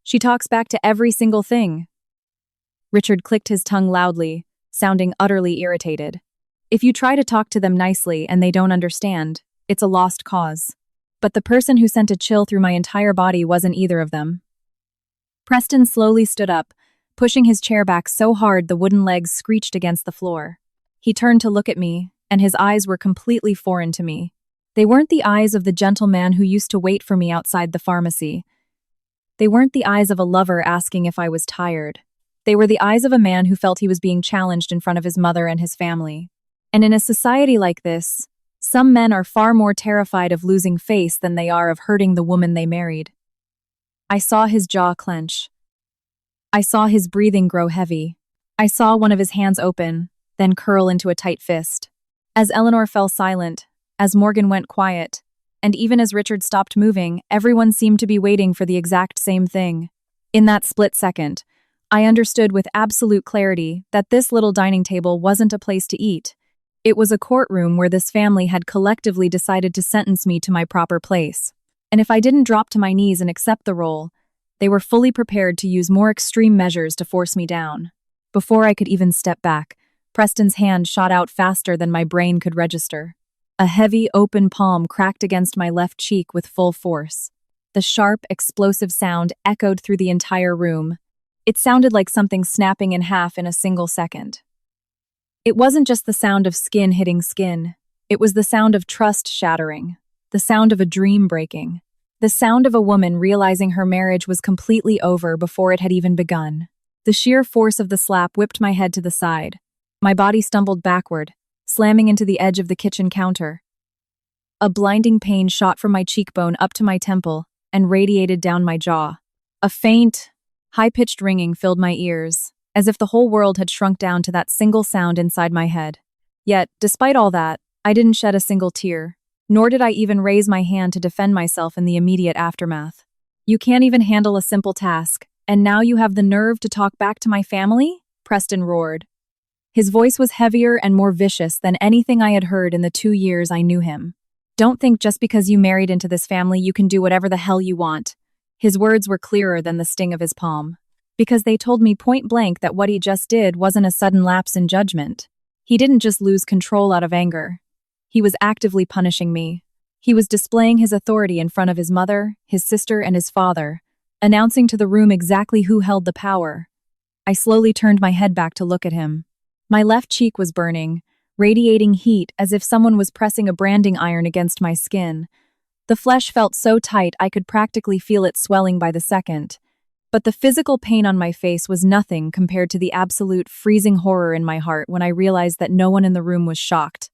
She talks back to every single thing. Richard clicked his tongue loudly, sounding utterly irritated. If you try to talk to them nicely and they don't understand, it's a lost cause. But the person who sent a chill through my entire body wasn't either of them. Preston slowly stood up, pushing his chair back so hard the wooden legs screeched against the floor. He turned to look at me, and his eyes were completely foreign to me. They weren't the eyes of the gentleman who used to wait for me outside the pharmacy. They weren't the eyes of a lover asking if I was tired. They were the eyes of a man who felt he was being challenged in front of his mother and his family. And in a society like this, some men are far more terrified of losing face than they are of hurting the woman they married. I saw his jaw clench. I saw his breathing grow heavy. I saw one of his hands open, then curl into a tight fist. As Eleanor fell silent, as Morgan went quiet, and even as Richard stopped moving, everyone seemed to be waiting for the exact same thing. In that split second, I understood with absolute clarity that this little dining table wasn't a place to eat. It was a courtroom where this family had collectively decided to sentence me to my proper place. And if I didn't drop to my knees and accept the role, they were fully prepared to use more extreme measures to force me down. Before I could even step back, Preston's hand shot out faster than my brain could register. A heavy, open palm cracked against my left cheek with full force. The sharp, explosive sound echoed through the entire room. It sounded like something snapping in half in a single second. It wasn't just the sound of skin hitting skin. It was the sound of trust shattering, the sound of a dream breaking, the sound of a woman realizing her marriage was completely over before it had even begun. The sheer force of the slap whipped my head to the side. My body stumbled backward, slamming into the edge of the kitchen counter. A blinding pain shot from my cheekbone up to my temple and radiated down my jaw. A faint, high-pitched ringing filled my ears, as if the whole world had shrunk down to that single sound inside my head. Yet, despite all that, I didn't shed a single tear, nor did I even raise my hand to defend myself in the immediate aftermath. You can't even handle a simple task, and now you have the nerve to talk back to my family? Preston roared. His voice was heavier and more vicious than anything I had heard in the 2 years I knew him. Don't think just because you married into this family you can do whatever the hell you want. His words were clearer than the sting of his palm. Because they told me point blank that what he just did wasn't a sudden lapse in judgment. He didn't just lose control out of anger. He was actively punishing me. He was displaying his authority in front of his mother, his sister, and his father, announcing to the room exactly who held the power. I slowly turned my head back to look at him. My left cheek was burning, radiating heat as if someone was pressing a branding iron against my skin. The flesh felt so tight I could practically feel it swelling by the second. But the physical pain on my face was nothing compared to the absolute freezing horror in my heart when I realized that no one in the room was shocked.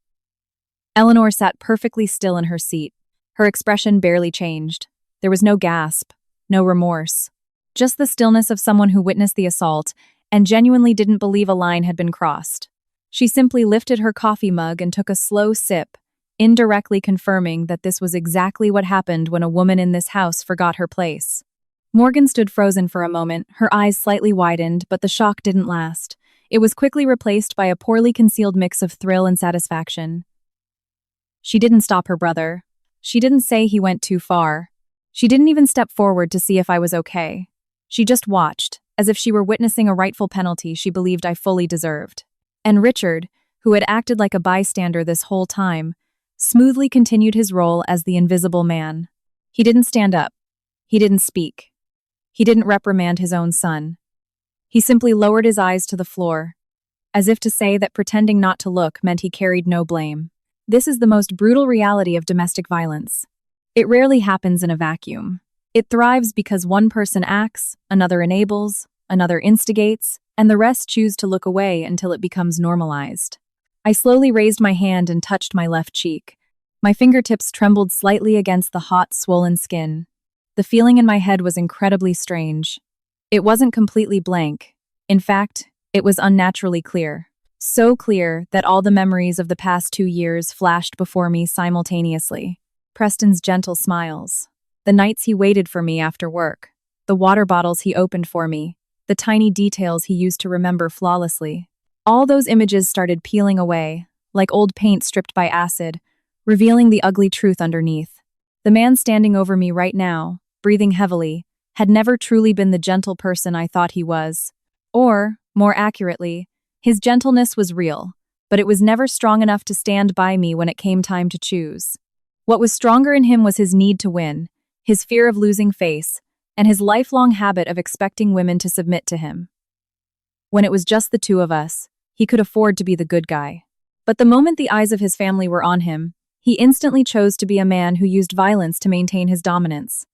Eleanor sat perfectly still in her seat. Her expression barely changed. There was no gasp, no remorse. Just the stillness of someone who witnessed the assault and genuinely didn't believe a line had been crossed. She simply lifted her coffee mug and took a slow sip, indirectly confirming that this was exactly what happened when a woman in this house forgot her place. Morgan stood frozen for a moment, her eyes slightly widened, but the shock didn't last. It was quickly replaced by a poorly concealed mix of thrill and satisfaction. She didn't stop her brother. She didn't say he went too far. She didn't even step forward to see if I was okay. She just watched, as if she were witnessing a rightful penalty she believed I fully deserved. And Richard, who had acted like a bystander this whole time, smoothly continued his role as the invisible man. He didn't stand up. He didn't speak. He didn't reprimand his own son. He simply lowered his eyes to the floor, as if to say that pretending not to look meant he carried no blame. This is the most brutal reality of domestic violence. It rarely happens in a vacuum. It thrives because one person acts, another enables, another instigates, and the rest choose to look away until it becomes normalized. I slowly raised my hand and touched my left cheek. My fingertips trembled slightly against the hot, swollen skin. The feeling in my head was incredibly strange. It wasn't completely blank. In fact, it was unnaturally clear. So clear that all the memories of the past 2 years flashed before me simultaneously. Preston's gentle smiles, the nights he waited for me after work, the water bottles he opened for me, the tiny details he used to remember flawlessly. All those images started peeling away, like old paint stripped by acid, revealing the ugly truth underneath. The man standing over me right now, breathing heavily, had never truly been the gentle person I thought he was. Or, more accurately, his gentleness was real, but it was never strong enough to stand by me when it came time to choose. What was stronger in him was his need to win, his fear of losing face, and his lifelong habit of expecting women to submit to him. When it was just the two of us, he could afford to be the good guy. But the moment the eyes of his family were on him, he instantly chose to be a man who used violence to maintain his dominance.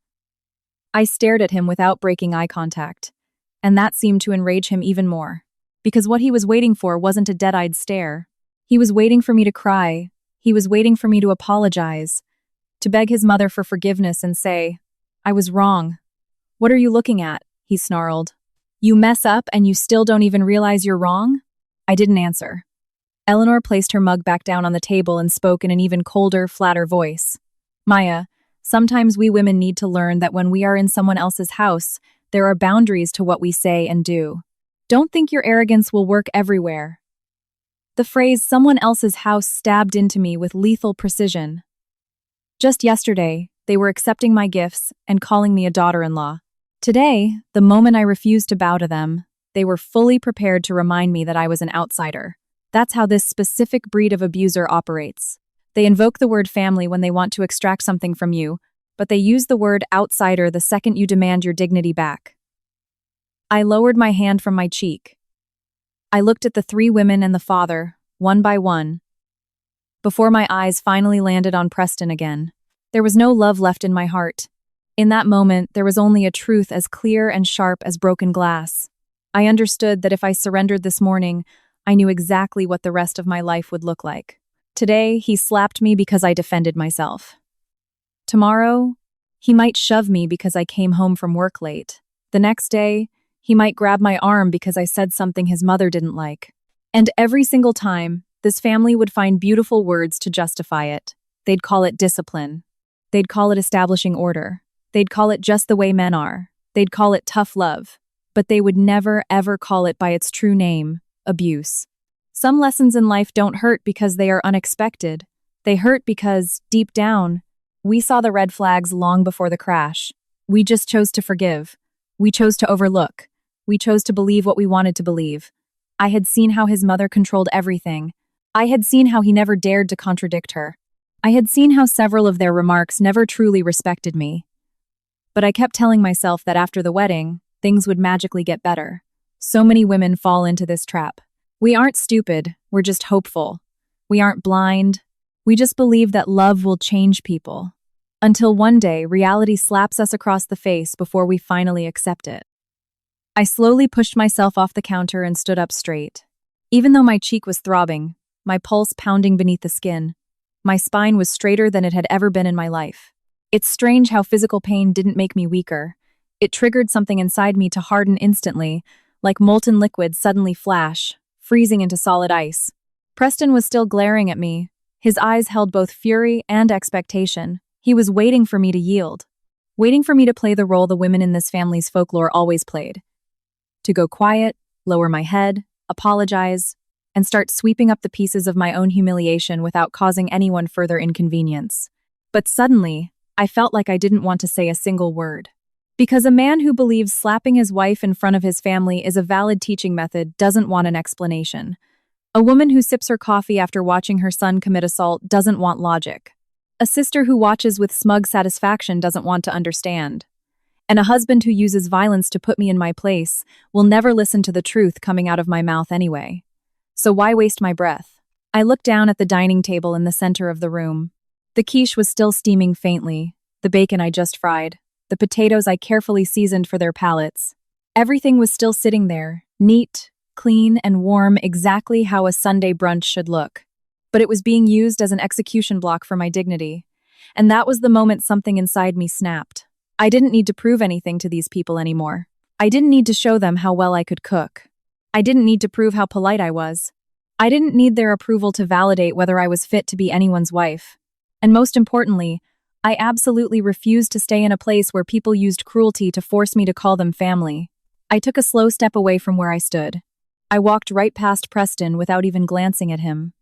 I stared at him without breaking eye contact, and that seemed to enrage him even more. Because what he was waiting for wasn't a dead-eyed stare. He was waiting for me to cry. He was waiting for me to apologize, to beg his mother for forgiveness and say, "I was wrong." "What are you looking at?" he snarled. "You mess up and you still don't even realize you're wrong?" I didn't answer. Eleanor placed her mug back down on the table and spoke in an even colder, flatter voice. "Maya, sometimes we women need to learn that when we are in someone else's house, there are boundaries to what we say and do. Don't think your arrogance will work everywhere." The phrase "someone else's house" stabbed into me with lethal precision. Just yesterday, they were accepting my gifts and calling me a daughter-in-law. Today, the moment I refused to bow to them, they were fully prepared to remind me that I was an outsider. That's how this specific breed of abuser operates. They invoke the word family when they want to extract something from you, but they use the word outsider the second you demand your dignity back. I lowered my hand from my cheek. I looked at the 3 women and the father, one by one, before my eyes finally landed on Preston again. There was no love left in my heart. In that moment, there was only a truth as clear and sharp as broken glass. I understood that if I surrendered this morning, I knew exactly what the rest of my life would look like. Today, he slapped me because I defended myself. Tomorrow, he might shove me because I came home from work late. The next day, he might grab my arm because I said something his mother didn't like. And every single time, this family would find beautiful words to justify it. They'd call it discipline. They'd call it establishing order. They'd call it just the way men are. They'd call it tough love. But they would never, ever call it by its true name, abuse. Some lessons in life don't hurt because they are unexpected. They hurt because, deep down, we saw the red flags long before the crash. We just chose to forgive. We chose to overlook. We chose to believe what we wanted to believe. I had seen how his mother controlled everything. I had seen how he never dared to contradict her. I had seen how several of their remarks never truly respected me. But I kept telling myself that after the wedding, things would magically get better. So many women fall into this trap. We aren't stupid, we're just hopeful. We aren't blind. We just believe that love will change people. Until one day, reality slaps us across the face before we finally accept it. I slowly pushed myself off the counter and stood up straight. Even though my cheek was throbbing, my pulse pounding beneath the skin, my spine was straighter than it had ever been in my life. It's strange how physical pain didn't make me weaker. It triggered something inside me to harden instantly, like molten liquid suddenly flash, freezing into solid ice. Preston was still glaring at me. His eyes held both fury and expectation. He was waiting for me to yield, waiting for me to play the role the women in this family's folklore always played. To go quiet, lower my head, apologize, and start sweeping up the pieces of my own humiliation without causing anyone further inconvenience. But suddenly, I felt like I didn't want to say a single word. Because a man who believes slapping his wife in front of his family is a valid teaching method doesn't want an explanation. A woman who sips her coffee after watching her son commit assault doesn't want logic. A sister who watches with smug satisfaction doesn't want to understand. And a husband who uses violence to put me in my place will never listen to the truth coming out of my mouth anyway. So why waste my breath? I looked down at the dining table in the center of the room. The quiche was still steaming faintly, the bacon I just fried, the potatoes I carefully seasoned for their palates. Everything was still sitting there, neat, clean, and warm, exactly how a Sunday brunch should look. But it was being used as an execution block for my dignity. And that was the moment something inside me snapped. I didn't need to prove anything to these people anymore. I didn't need to show them how well I could cook. I didn't need to prove how polite I was. I didn't need their approval to validate whether I was fit to be anyone's wife. And most importantly, I absolutely refused to stay in a place where people used cruelty to force me to call them family. I took a slow step away from where I stood. I walked right past Preston without even glancing at him.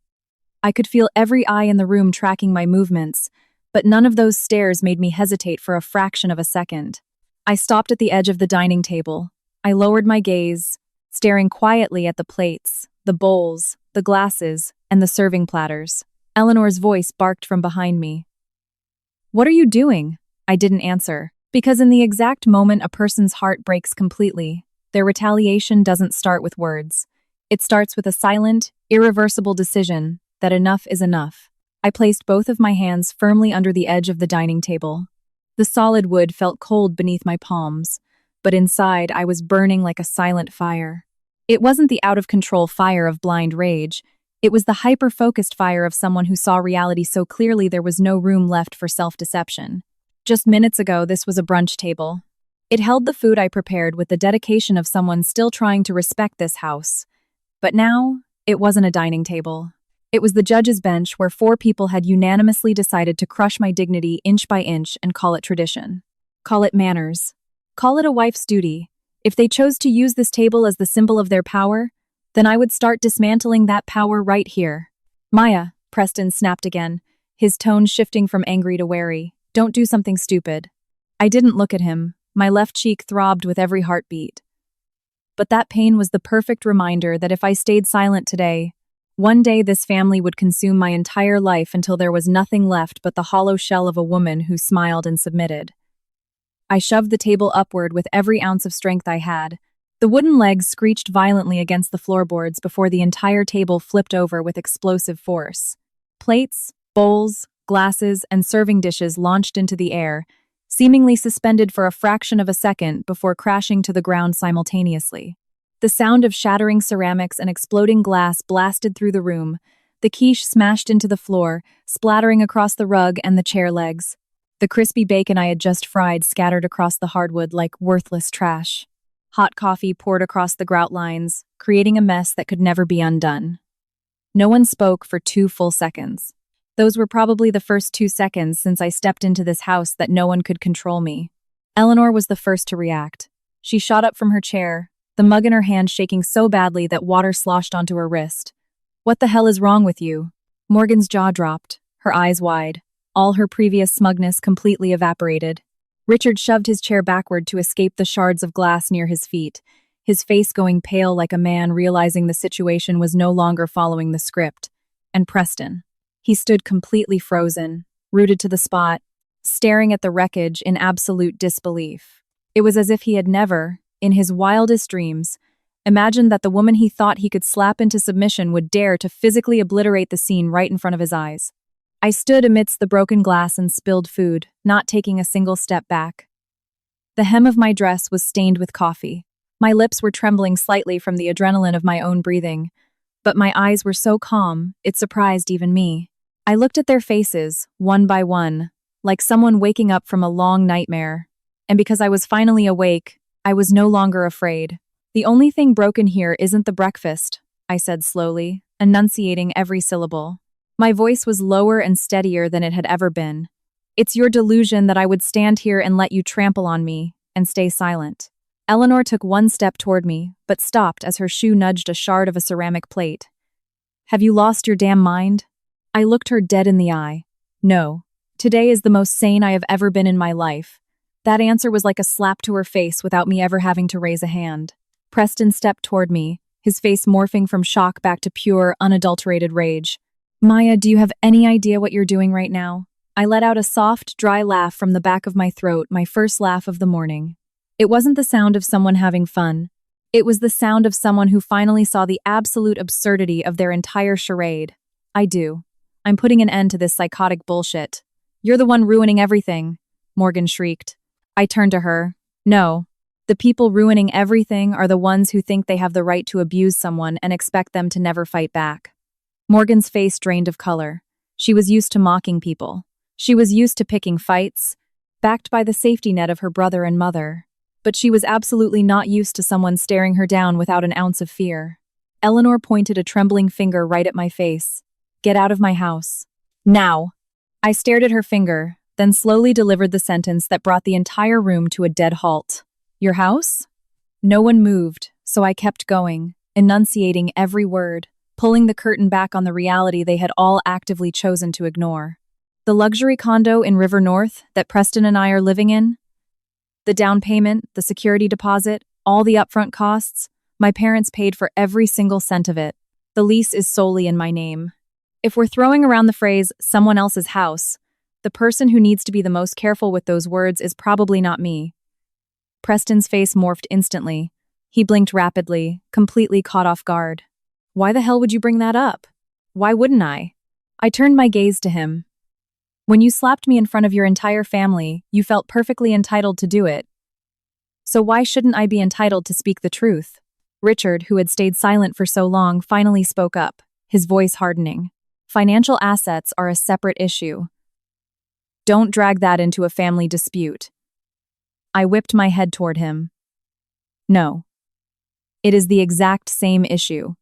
I could feel every eye in the room tracking my movements, but none of those stares made me hesitate for a fraction of a second. I stopped at the edge of the dining table. I lowered my gaze, staring quietly at the plates, the bowls, the glasses, and the serving platters. Eleanor's voice barked from behind me. "What are you doing?" I didn't answer, because in the exact moment a person's heart breaks completely, their retaliation doesn't start with words. It starts with a silent, irreversible decision that enough is enough. I placed both of my hands firmly under the edge of the dining table. The solid wood felt cold beneath my palms, but inside I was burning like a silent fire. It wasn't the out-of-control fire of blind rage. It was the hyper-focused fire of someone who saw reality so clearly there was no room left for self-deception. Just minutes ago, this was a brunch table. It held the food I prepared with the dedication of someone still trying to respect this house. But now, it wasn't a dining table. It was the judge's bench where 4 people had unanimously decided to crush my dignity inch by inch and call it tradition. Call it manners. Call it a wife's duty. If they chose to use this table as the symbol of their power, then I would start dismantling that power right here. "Maya," Preston snapped again, his tone shifting from angry to wary. "Don't do something stupid." I didn't look at him. My left cheek throbbed with every heartbeat. But that pain was the perfect reminder that if I stayed silent today, one day this family would consume my entire life until there was nothing left but the hollow shell of a woman who smiled and submitted. I shoved the table upward with every ounce of strength I had. The wooden legs screeched violently against the floorboards before the entire table flipped over with explosive force. Plates, bowls, glasses, and serving dishes launched into the air, seemingly suspended for a fraction of a second before crashing to the ground simultaneously. The sound of shattering ceramics and exploding glass blasted through the room. The quiche smashed into the floor, splattering across the rug and the chair legs. The crispy bacon I had just fried scattered across the hardwood like worthless trash. Hot coffee poured across the grout lines, creating a mess that could never be undone. No one spoke for 2 full seconds. Those were probably the first 2 seconds since I stepped into this house that no one could control me. Eleanor was the first to react. She shot up from her chair, the mug in her hand shaking so badly that water sloshed onto her wrist. "What the hell is wrong with you?" Morgan's jaw dropped. her eyes wide. All her previous smugness completely evaporated. Richard shoved his chair backward to escape the shards of glass near his feet, his face going pale like a man realizing the situation was no longer following the script. And Preston. He stood completely frozen, rooted to the spot, staring at the wreckage in absolute disbelief. It was as if he had never, in his wildest dreams, imagined that the woman he thought he could slap into submission would dare to physically obliterate the scene right in front of his eyes. I stood amidst the broken glass and spilled food, not taking a single step back. The hem of my dress was stained with coffee. My lips were trembling slightly from the adrenaline of my own breathing, but my eyes were so calm, it surprised even me. I looked at their faces, one by one, like someone waking up from a long nightmare. And because I was finally awake, I was no longer afraid. The only thing broken here isn't the breakfast, I said slowly, enunciating every syllable. My voice was lower and steadier than it had ever been. It's your delusion that I would stand here and let you trample on me and stay silent. Eleanor took one step toward me, but stopped as her shoe nudged a shard of a ceramic plate. Have you lost your damn mind? I looked her dead in the eye. No. Today is the most sane I have ever been in my life. That answer was like a slap to her face without me ever having to raise a hand. Preston stepped toward me, his face morphing from shock back to pure, unadulterated rage. Maya, do you have any idea what you're doing right now? I let out a soft, dry laugh from the back of my throat, my first laugh of the morning. It wasn't the sound of someone having fun. It was the sound of someone who finally saw the absolute absurdity of their entire charade. I do. I'm putting an end to this psychotic bullshit. You're the one ruining everything, Morgan shrieked. I turned to her. No. The people ruining everything are the ones who think they have the right to abuse someone and expect them to never fight back. Morgan's face drained of color. She was used to mocking people. She was used to picking fights, backed by the safety net of her brother and mother. But she was absolutely not used to someone staring her down without an ounce of fear. Eleanor pointed a trembling finger right at my face. Get out of my house. Now. I stared at her finger, then slowly delivered the sentence that brought the entire room to a dead halt. Your house? No one moved, so I kept going, enunciating every word, pulling the curtain back on the reality they had all actively chosen to ignore. The luxury condo in River North that Preston and I are living in? The down payment, the security deposit, all the upfront costs, my parents paid for every single cent of it. The lease is solely in my name. If we're throwing around the phrase, someone else's house, the person who needs to be the most careful with those words is probably not me. Preston's face morphed instantly. He blinked rapidly, completely caught off guard. Why the hell would you bring that up? Why wouldn't I? I turned my gaze to him. When you slapped me in front of your entire family, you felt perfectly entitled to do it. So why shouldn't I be entitled to speak the truth? Richard, who had stayed silent for so long, finally spoke up, his voice hardening. Financial assets are a separate issue. Don't drag that into a family dispute. I whipped my head toward him. No. It is the exact same issue.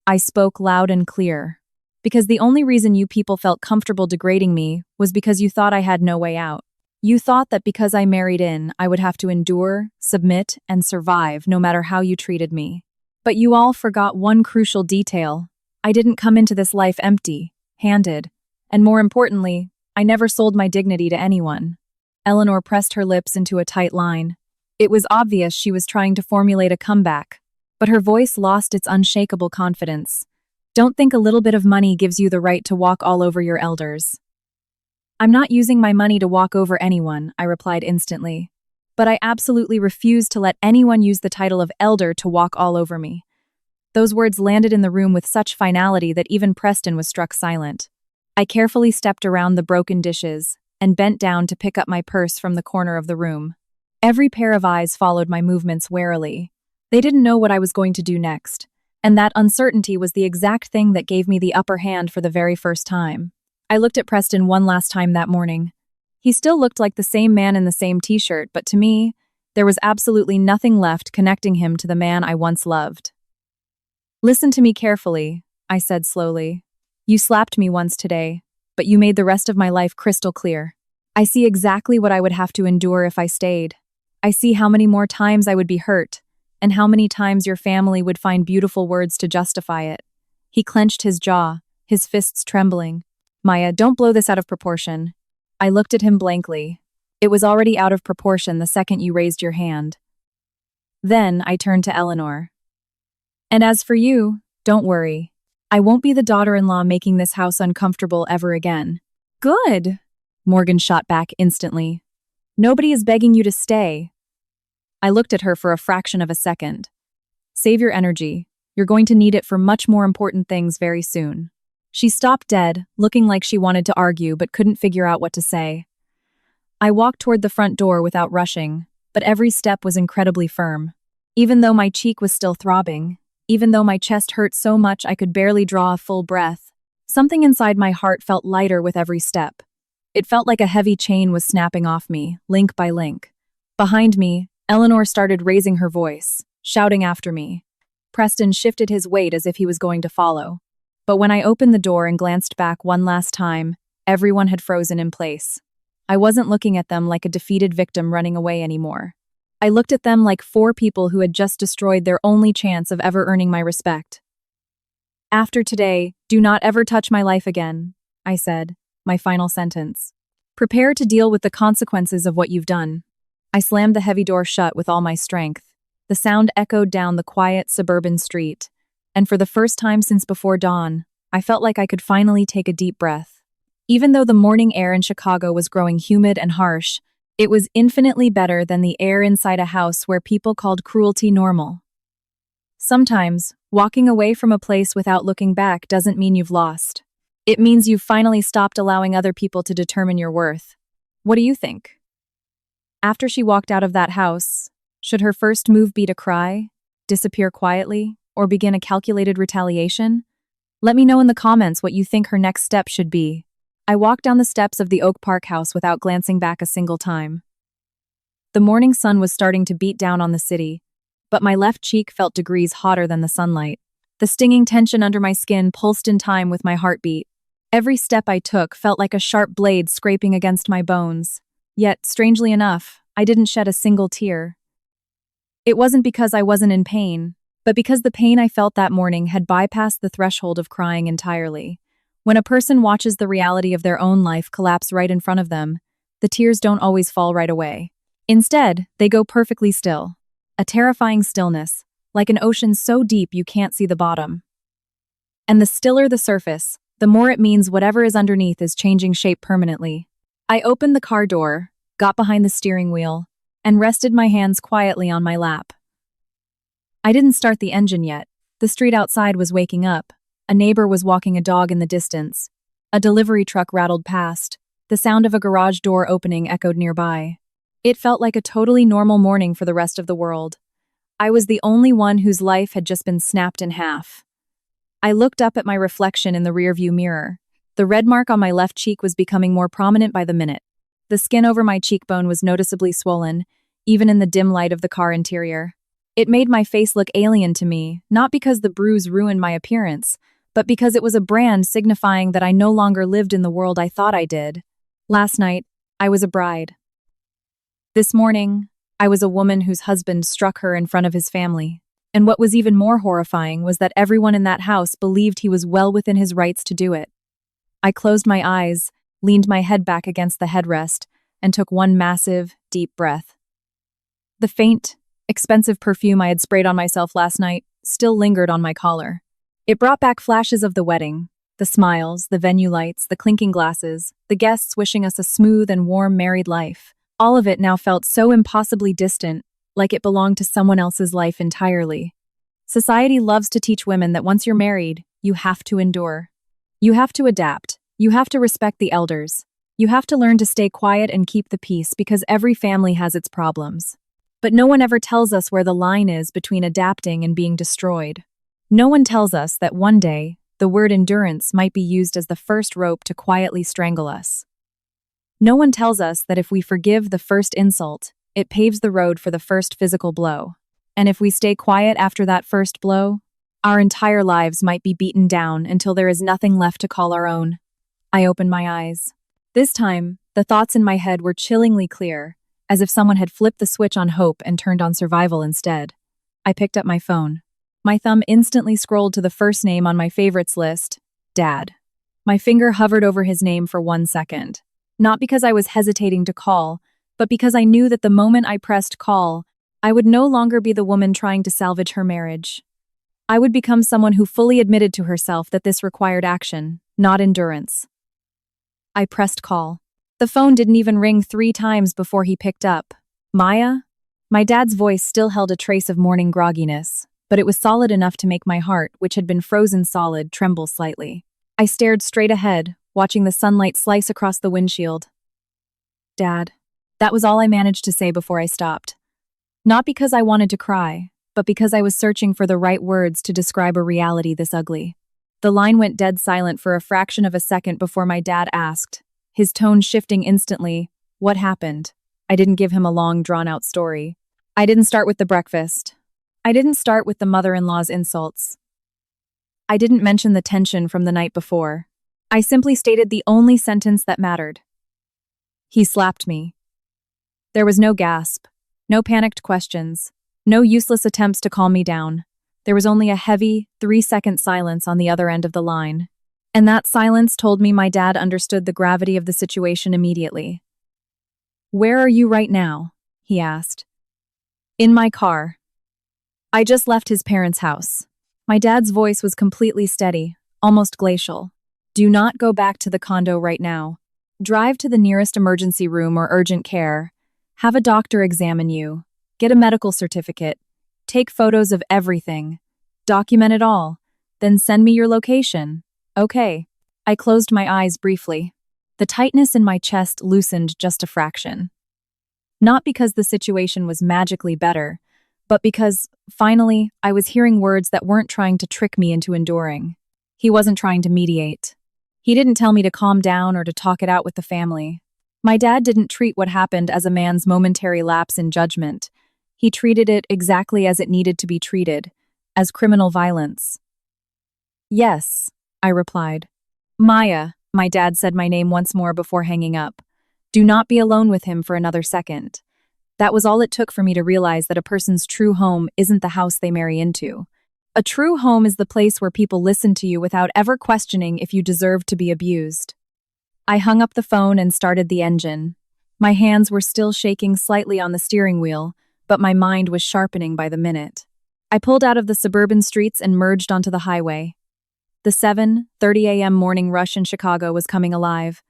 I spoke loud and clear. Because the only reason you people felt comfortable degrading me was because you thought I had no way out. You thought that because I married in, I would have to endure, submit, and survive no matter how you treated me. But you all forgot one crucial detail. I didn't come into this life empty-handed. And more importantly, I never sold my dignity to anyone. Eleanor pressed her lips into a tight line. It was obvious she was trying to formulate a comeback, but her voice lost its unshakable confidence. Don't think a little bit of money gives you the right to walk all over your elders. I'm not using my money to walk over anyone, I replied instantly. But I absolutely refuse to let anyone use the title of elder to walk all over me. Those words landed in the room with such finality that even Preston was struck silent. I carefully stepped around the broken dishes and bent down to pick up my purse from the corner of the room. Every pair of eyes followed my movements warily. They didn't know what I was going to do next, and that uncertainty was the exact thing that gave me the upper hand for the very first time. I looked at Preston one last time that morning. He still looked like the same man in the same t-shirt, but to me, there was absolutely nothing left connecting him to the man I once loved. Listen to me carefully, I said slowly. You slapped me once today, but you made the rest of my life crystal clear. I see exactly what I would have to endure if I stayed. I see how many more times I would be hurt, and how many times your family would find beautiful words to justify it. He clenched his jaw, his fists trembling. Maya, don't blow this out of proportion. I looked at him blankly. It was already out of proportion the second you raised your hand. Then I turned to Eleanor. And as for you, don't worry. I won't be the daughter-in-law making this house uncomfortable ever again. Good, Morgan shot back instantly. Nobody is begging you to stay. I looked at her for a fraction of a second. Save your energy. You're going to need it for much more important things very soon. She stopped dead, looking like she wanted to argue but couldn't figure out what to say. I walked toward the front door without rushing, but every step was incredibly firm. Even though my cheek was still throbbing, even though my chest hurt so much I could barely draw a full breath, something inside my heart felt lighter with every step. It felt like a heavy chain was snapping off me, link by link. Behind me, Eleanor started raising her voice, shouting after me. Preston shifted his weight as if he was going to follow. But when I opened the door and glanced back one last time, everyone had frozen in place. I wasn't looking at them like a defeated victim running away anymore. I looked at them like four people who had just destroyed their only chance of ever earning my respect. After today, do not ever touch my life again, I said, my final sentence. Prepare to deal with the consequences of what you've done. I slammed the heavy door shut with all my strength. The sound echoed down the quiet suburban street, and for the first time since before dawn, I felt like I could finally take a deep breath. Even though the morning air in Chicago was growing humid and harsh, it was infinitely better than the air inside a house where people called cruelty normal. Sometimes, walking away from a place without looking back doesn't mean you've lost. It means you've finally stopped allowing other people to determine your worth. What do you think? After she walked out of that house, should her first move be to cry, disappear quietly, or begin a calculated retaliation? Let me know in the comments what you think her next step should be. I walked down the steps of the Oak Park house without glancing back a single time. The morning sun was starting to beat down on the city, but my left cheek felt degrees hotter than the sunlight. The stinging tension under my skin pulsed in time with my heartbeat. Every step I took felt like a sharp blade scraping against my bones. Yet, strangely enough, I didn't shed a single tear. It wasn't because I wasn't in pain, but because the pain I felt that morning had bypassed the threshold of crying entirely. When a person watches the reality of their own life collapse right in front of them, the tears don't always fall right away. Instead, they go perfectly still. A terrifying stillness, like an ocean so deep you can't see the bottom. And the stiller the surface, the more it means whatever is underneath is changing shape permanently. I opened the car door, got behind the steering wheel, and rested my hands quietly on my lap. I didn't start the engine yet. The street outside was waking up. A neighbor was walking a dog in the distance. A delivery truck rattled past. The sound of a garage door opening echoed nearby. It felt like a totally normal morning for the rest of the world. I was the only one whose life had just been snapped in half. I looked up at my reflection in the rearview mirror. The red mark on my left cheek was becoming more prominent by the minute. The skin over my cheekbone was noticeably swollen, even in the dim light of the car interior. It made my face look alien to me, not because the bruise ruined my appearance, but because it was a brand signifying that I no longer lived in the world I thought I did. Last night, I was a bride. This morning, I was a woman whose husband struck her in front of his family. And what was even more horrifying was that everyone in that house believed he was well within his rights to do it. I closed my eyes, leaned my head back against the headrest, and took one massive, deep breath. The faint, expensive perfume I had sprayed on myself last night still lingered on my collar. It brought back flashes of the wedding, the smiles, the venue lights, the clinking glasses, the guests wishing us a smooth and warm married life. All of it now felt so impossibly distant, like it belonged to someone else's life entirely. Society loves to teach women that once you're married, you have to endure. You have to adapt. You have to respect the elders. You have to learn to stay quiet and keep the peace because every family has its problems. But no one ever tells us where the line is between adapting and being destroyed. No one tells us that one day, the word endurance might be used as the first rope to quietly strangle us. No one tells us that if we forgive the first insult, it paves the road for the first physical blow. And if we stay quiet after that first blow, our entire lives might be beaten down until there is nothing left to call our own. I opened my eyes. This time, the thoughts in my head were chillingly clear, as if someone had flipped the switch on hope and turned on survival instead. I picked up my phone. My thumb instantly scrolled to the first name on my favorites list, Dad. My finger hovered over his name for 1 second. Not because I was hesitating to call, but because I knew that the moment I pressed call, I would no longer be the woman trying to salvage her marriage. I would become someone who fully admitted to herself that this required action, not endurance. I pressed call. The phone didn't even ring 3 times before he picked up. Maya? My dad's voice still held a trace of morning grogginess, but it was solid enough to make my heart, which had been frozen solid, tremble slightly. I stared straight ahead, watching the sunlight slice across the windshield. Dad. That was all I managed to say before I stopped. Not because I wanted to cry, but because I was searching for the right words to describe a reality this ugly. The line went dead silent for a fraction of a second before my dad asked, his tone shifting instantly, "What happened?" I didn't give him a long, drawn-out story. I didn't start with the breakfast. I didn't start with the mother-in-law's insults. I didn't mention the tension from the night before. I simply stated the only sentence that mattered. He slapped me. There was no gasp, no panicked questions, no useless attempts to calm me down. There was only a heavy, 3-second silence on the other end of the line. And that silence told me my dad understood the gravity of the situation immediately. "Where are you right now?" he asked. "In my car." I just left his parents' house. My dad's voice was completely steady, almost glacial. "Do not go back to the condo right now. Drive to the nearest emergency room or urgent care. Have a doctor examine you. Get a medical certificate. Take photos of everything. Document it all. Then send me your location." "Okay." I closed my eyes briefly. The tightness in my chest loosened just a fraction. Not because the situation was magically better, but because, finally, I was hearing words that weren't trying to trick me into enduring. He wasn't trying to mediate. He didn't tell me to calm down or to talk it out with the family. My dad didn't treat what happened as a man's momentary lapse in judgment. He treated it exactly as it needed to be treated, as criminal violence. "Yes," I replied. "Maya," my dad said my name once more before hanging up. "Do not be alone with him for another second." That was all it took for me to realize that a person's true home isn't the house they marry into. A true home is the place where people listen to you without ever questioning if you deserve to be abused. I hung up the phone and started the engine. My hands were still shaking slightly on the steering wheel, but my mind was sharpening by the minute. I pulled out of the suburban streets and merged onto the highway. The 7:30 a.m. morning rush in Chicago was coming alive.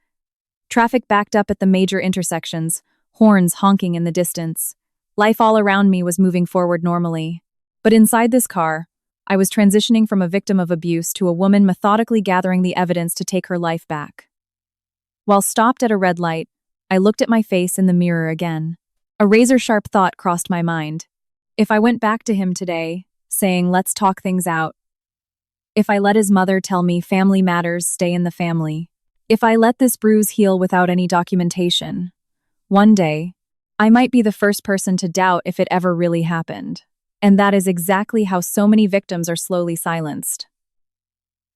Traffic backed up at the major intersections, horns honking in the distance. Life all around me was moving forward normally. But inside this car, I was transitioning from a victim of abuse to a woman methodically gathering the evidence to take her life back. While stopped at a red light, I looked at my face in the mirror again. A razor-sharp thought crossed my mind. If I went back to him today, saying, "Let's talk things out," if I let his mother tell me family matters stay in the family, if I let this bruise heal without any documentation, one day, I might be the first person to doubt if it ever really happened. And that is exactly how so many victims are slowly silenced.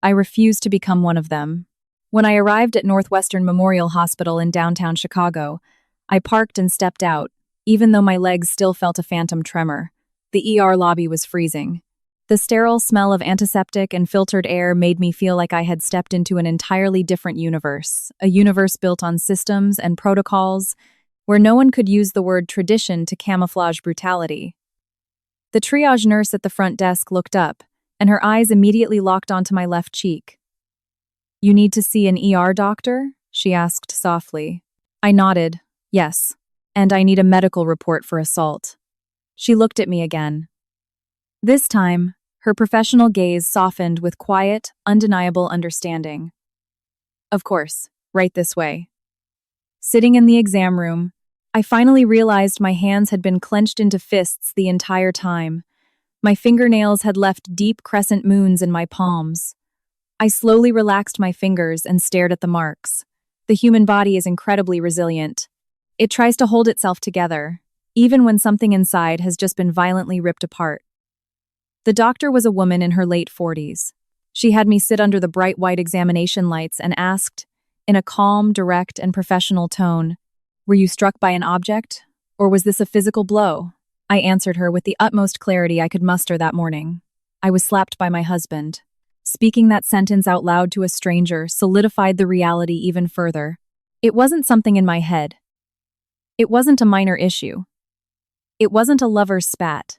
I refused to become one of them. When I arrived at Northwestern Memorial Hospital in downtown Chicago, I parked and stepped out, even though my legs still felt a phantom tremor. The ER lobby was freezing. The sterile smell of antiseptic and filtered air made me feel like I had stepped into an entirely different universe, a universe built on systems and protocols, where no one could use the word tradition to camouflage brutality. The triage nurse at the front desk looked up, and her eyes immediately locked onto my left cheek. "You need to see an ER doctor?" she asked softly. I nodded, "Yes, and I need a medical report for assault." She looked at me again. This time, her professional gaze softened with quiet, undeniable understanding. "Of course, right this way." Sitting in the exam room, I finally realized my hands had been clenched into fists the entire time. My fingernails had left deep crescent moons in my palms. I slowly relaxed my fingers and stared at the marks. The human body is incredibly resilient. It tries to hold itself together, even when something inside has just been violently ripped apart. The doctor was a woman in her late 40s. She had me sit under the bright white examination lights and asked, in a calm, direct, and professional tone, "Were you struck by an object, or was this a physical blow?" I answered her with the utmost clarity I could muster that morning. "I was slapped by my husband." Speaking that sentence out loud to a stranger solidified the reality even further. It wasn't something in my head. It wasn't a minor issue. It wasn't a lover's spat.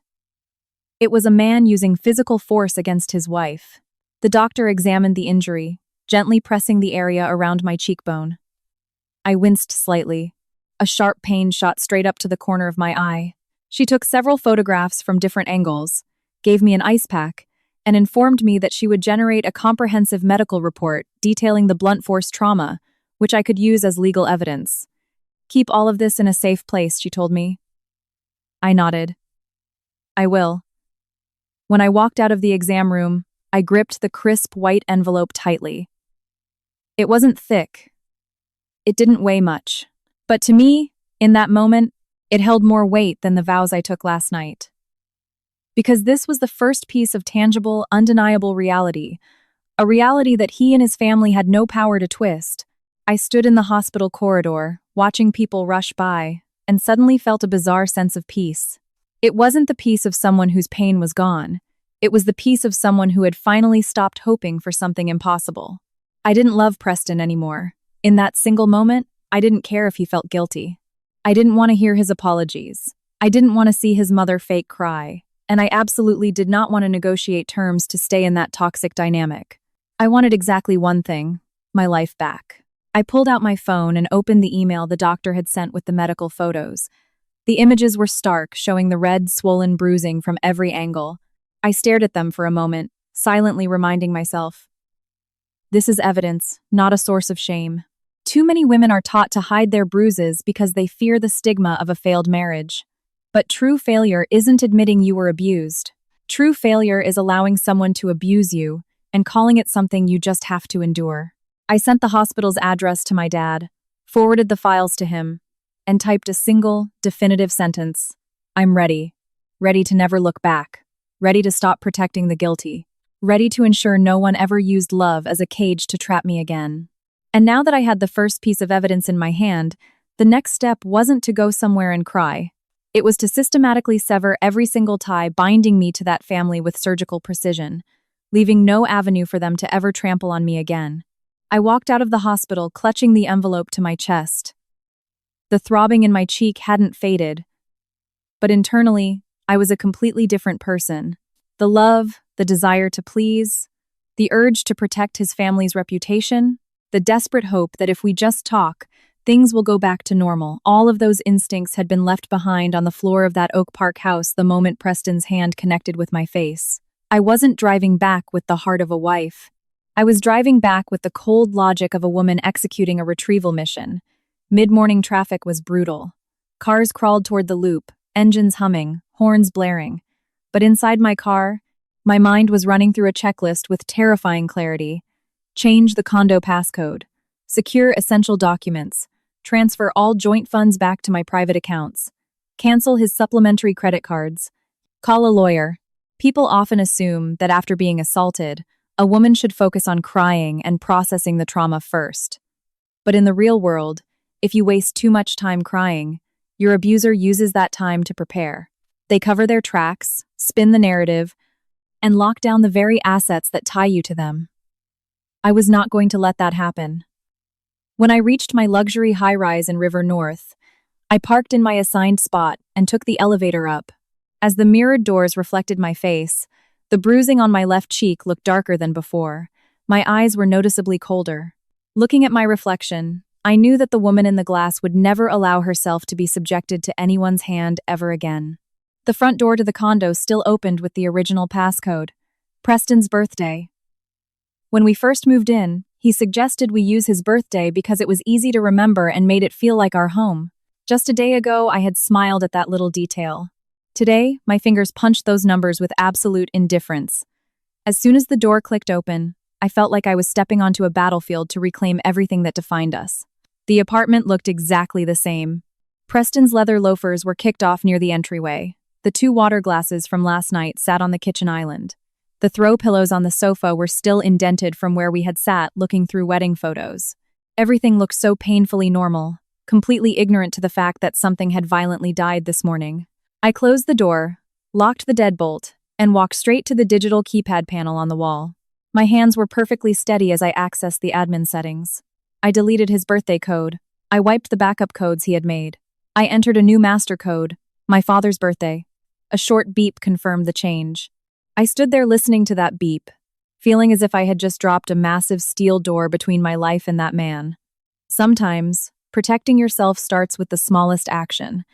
It was a man using physical force against his wife. The doctor examined the injury, gently pressing the area around my cheekbone. I winced slightly. A sharp pain shot straight up to the corner of my eye. She took several photographs from different angles, gave me an ice pack, and informed me that she would generate a comprehensive medical report detailing the blunt force trauma, which I could use as legal evidence. Keep all of this in a safe place, she told me. I nodded. I will. When I walked out of the exam room, I gripped the crisp white envelope tightly. It wasn't thick. It didn't weigh much. But to me, in that moment, it held more weight than the vows I took last night. Because this was the first piece of tangible, undeniable reality, a reality that he and his family had no power to twist. I stood in the hospital corridor, watching people rush by, and suddenly felt a bizarre sense of peace. It wasn't the peace of someone whose pain was gone. It was the peace of someone who had finally stopped hoping for something impossible. I didn't love Preston anymore. In that single moment, I didn't care if he felt guilty. I didn't want to hear his apologies. I didn't want to see his mother fake cry. And I absolutely did not want to negotiate terms to stay in that toxic dynamic. I wanted exactly one thing: my life back. I pulled out my phone and opened the email the doctor had sent with the medical photos. The images were stark, showing the red, swollen bruising from every angle. I stared at them for a moment, silently reminding myself, this is evidence, not a source of shame. Too many women are taught to hide their bruises because they fear the stigma of a failed marriage. But true failure isn't admitting you were abused. True failure is allowing someone to abuse you and calling it something you just have to endure. I sent the hospital's address to my dad, forwarded the files to him, and typed a single, definitive sentence. I'm ready. Ready to never look back. Ready to stop protecting the guilty. Ready to ensure no one ever used love as a cage to trap me again. And now that I had the first piece of evidence in my hand, the next step wasn't to go somewhere and cry. It was to systematically sever every single tie binding me to that family with surgical precision, leaving no avenue for them to ever trample on me again. I walked out of the hospital, clutching the envelope to my chest. The throbbing in my cheek hadn't faded, but internally, I was a completely different person. The love, the desire to please, the urge to protect his family's reputation, the desperate hope that if we just talk, things will go back to normal. All of those instincts had been left behind on the floor of that Oak Park house the moment Preston's hand connected with my face. I wasn't driving back with the heart of a wife. I was driving back with the cold logic of a woman executing a retrieval mission. Mid-morning traffic was brutal. Cars crawled toward the loop, engines humming, horns blaring. But inside my car, my mind was running through a checklist with terrifying clarity. Change the condo passcode. Secure essential documents. Transfer all joint funds back to my private accounts. Cancel his supplementary credit cards. Call a lawyer. People often assume that after being assaulted, a woman should focus on crying and processing the trauma first. But in the real world, if you waste too much time crying, your abuser uses that time to prepare. They cover their tracks, spin the narrative, and lock down the very assets that tie you to them. I was not going to let that happen. When I reached my luxury high-rise in River North, I parked in my assigned spot and took the elevator up. As the mirrored doors reflected my face, the bruising on my left cheek looked darker than before. My eyes were noticeably colder. Looking at my reflection, I knew that the woman in the glass would never allow herself to be subjected to anyone's hand ever again. The front door to the condo still opened with the original passcode. Preston's birthday. When we first moved in, he suggested we use his birthday because it was easy to remember and made it feel like our home. Just a day ago, I had smiled at that little detail. Today, my fingers punched those numbers with absolute indifference. As soon as the door clicked open, I felt like I was stepping onto a battlefield to reclaim everything that defined us. The apartment looked exactly the same. Preston's leather loafers were kicked off near the entryway. The 2 water glasses from last night sat on the kitchen island. The throw pillows on the sofa were still indented from where we had sat looking through wedding photos. Everything looked so painfully normal, completely ignorant to the fact that something had violently died this morning. I closed the door, locked the deadbolt, and walked straight to the digital keypad panel on the wall. My hands were perfectly steady as I accessed the admin settings. I deleted his birthday code. I wiped the backup codes he had made. I entered a new master code, my father's birthday. A short beep confirmed the change. I stood there listening to that beep, feeling as if I had just dropped a massive steel door between my life and that man. Sometimes, protecting yourself starts with the smallest action.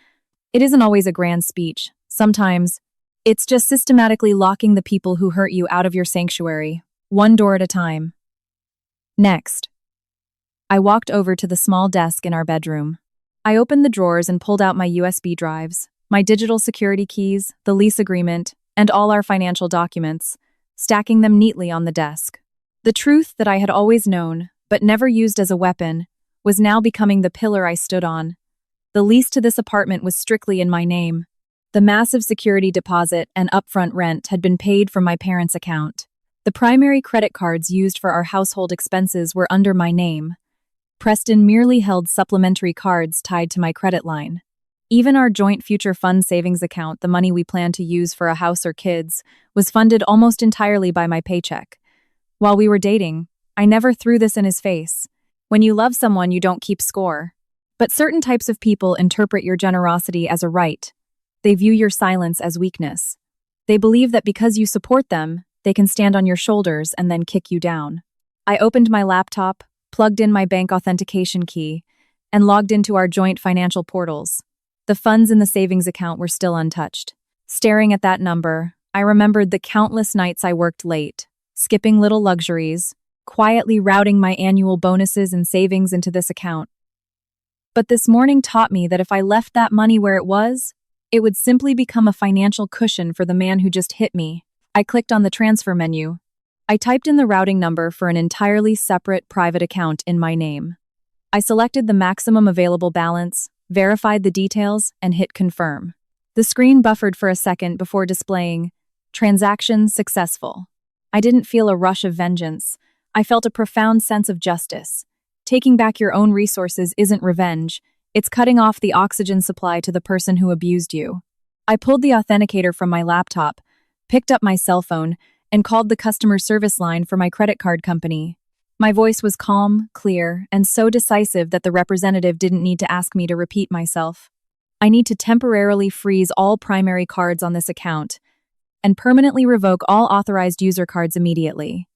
It isn't always a grand speech. Sometimes, it's just systematically locking the people who hurt you out of your sanctuary, one door at a time. Next, I walked over to the small desk in our bedroom. I opened the drawers and pulled out my USB drives, my digital security keys, the lease agreement, and all our financial documents, stacking them neatly on the desk. The truth that I had always known, but never used as a weapon, was now becoming the pillar I stood on. The lease to this apartment was strictly in my name. The massive security deposit and upfront rent had been paid from my parents' account. The primary credit cards used for our household expenses were under my name. Preston merely held supplementary cards tied to my credit line. Even our joint future fund savings account, the money we planned to use for a house or kids, was funded almost entirely by my paycheck. While we were dating, I never threw this in his face. When you love someone, you don't keep score. But certain types of people interpret your generosity as a right. They view your silence as weakness. They believe that because you support them, they can stand on your shoulders and then kick you down. I opened my laptop, plugged in my bank authentication key, and logged into our joint financial portals. The funds in the savings account were still untouched. Staring at that number, I remembered the countless nights I worked late, skipping little luxuries, quietly routing my annual bonuses and savings into this account. But this morning taught me that if I left that money where it was, it would simply become a financial cushion for the man who just hit me. I clicked on the transfer menu. I typed in the routing number for an entirely separate private account in my name. I selected the maximum available balance, verified the details, and hit confirm. The screen buffered for a second before displaying, "Transaction successful." I didn't feel a rush of vengeance. I felt a profound sense of justice. Taking back your own resources isn't revenge. It's cutting off the oxygen supply to the person who abused you. I pulled the authenticator from my laptop, picked up my cell phone, and called the customer service line for my credit card company. My voice was calm, clear, and so decisive that the representative didn't need to ask me to repeat myself. I need to temporarily freeze all primary cards on this account and permanently revoke all authorized user cards immediately.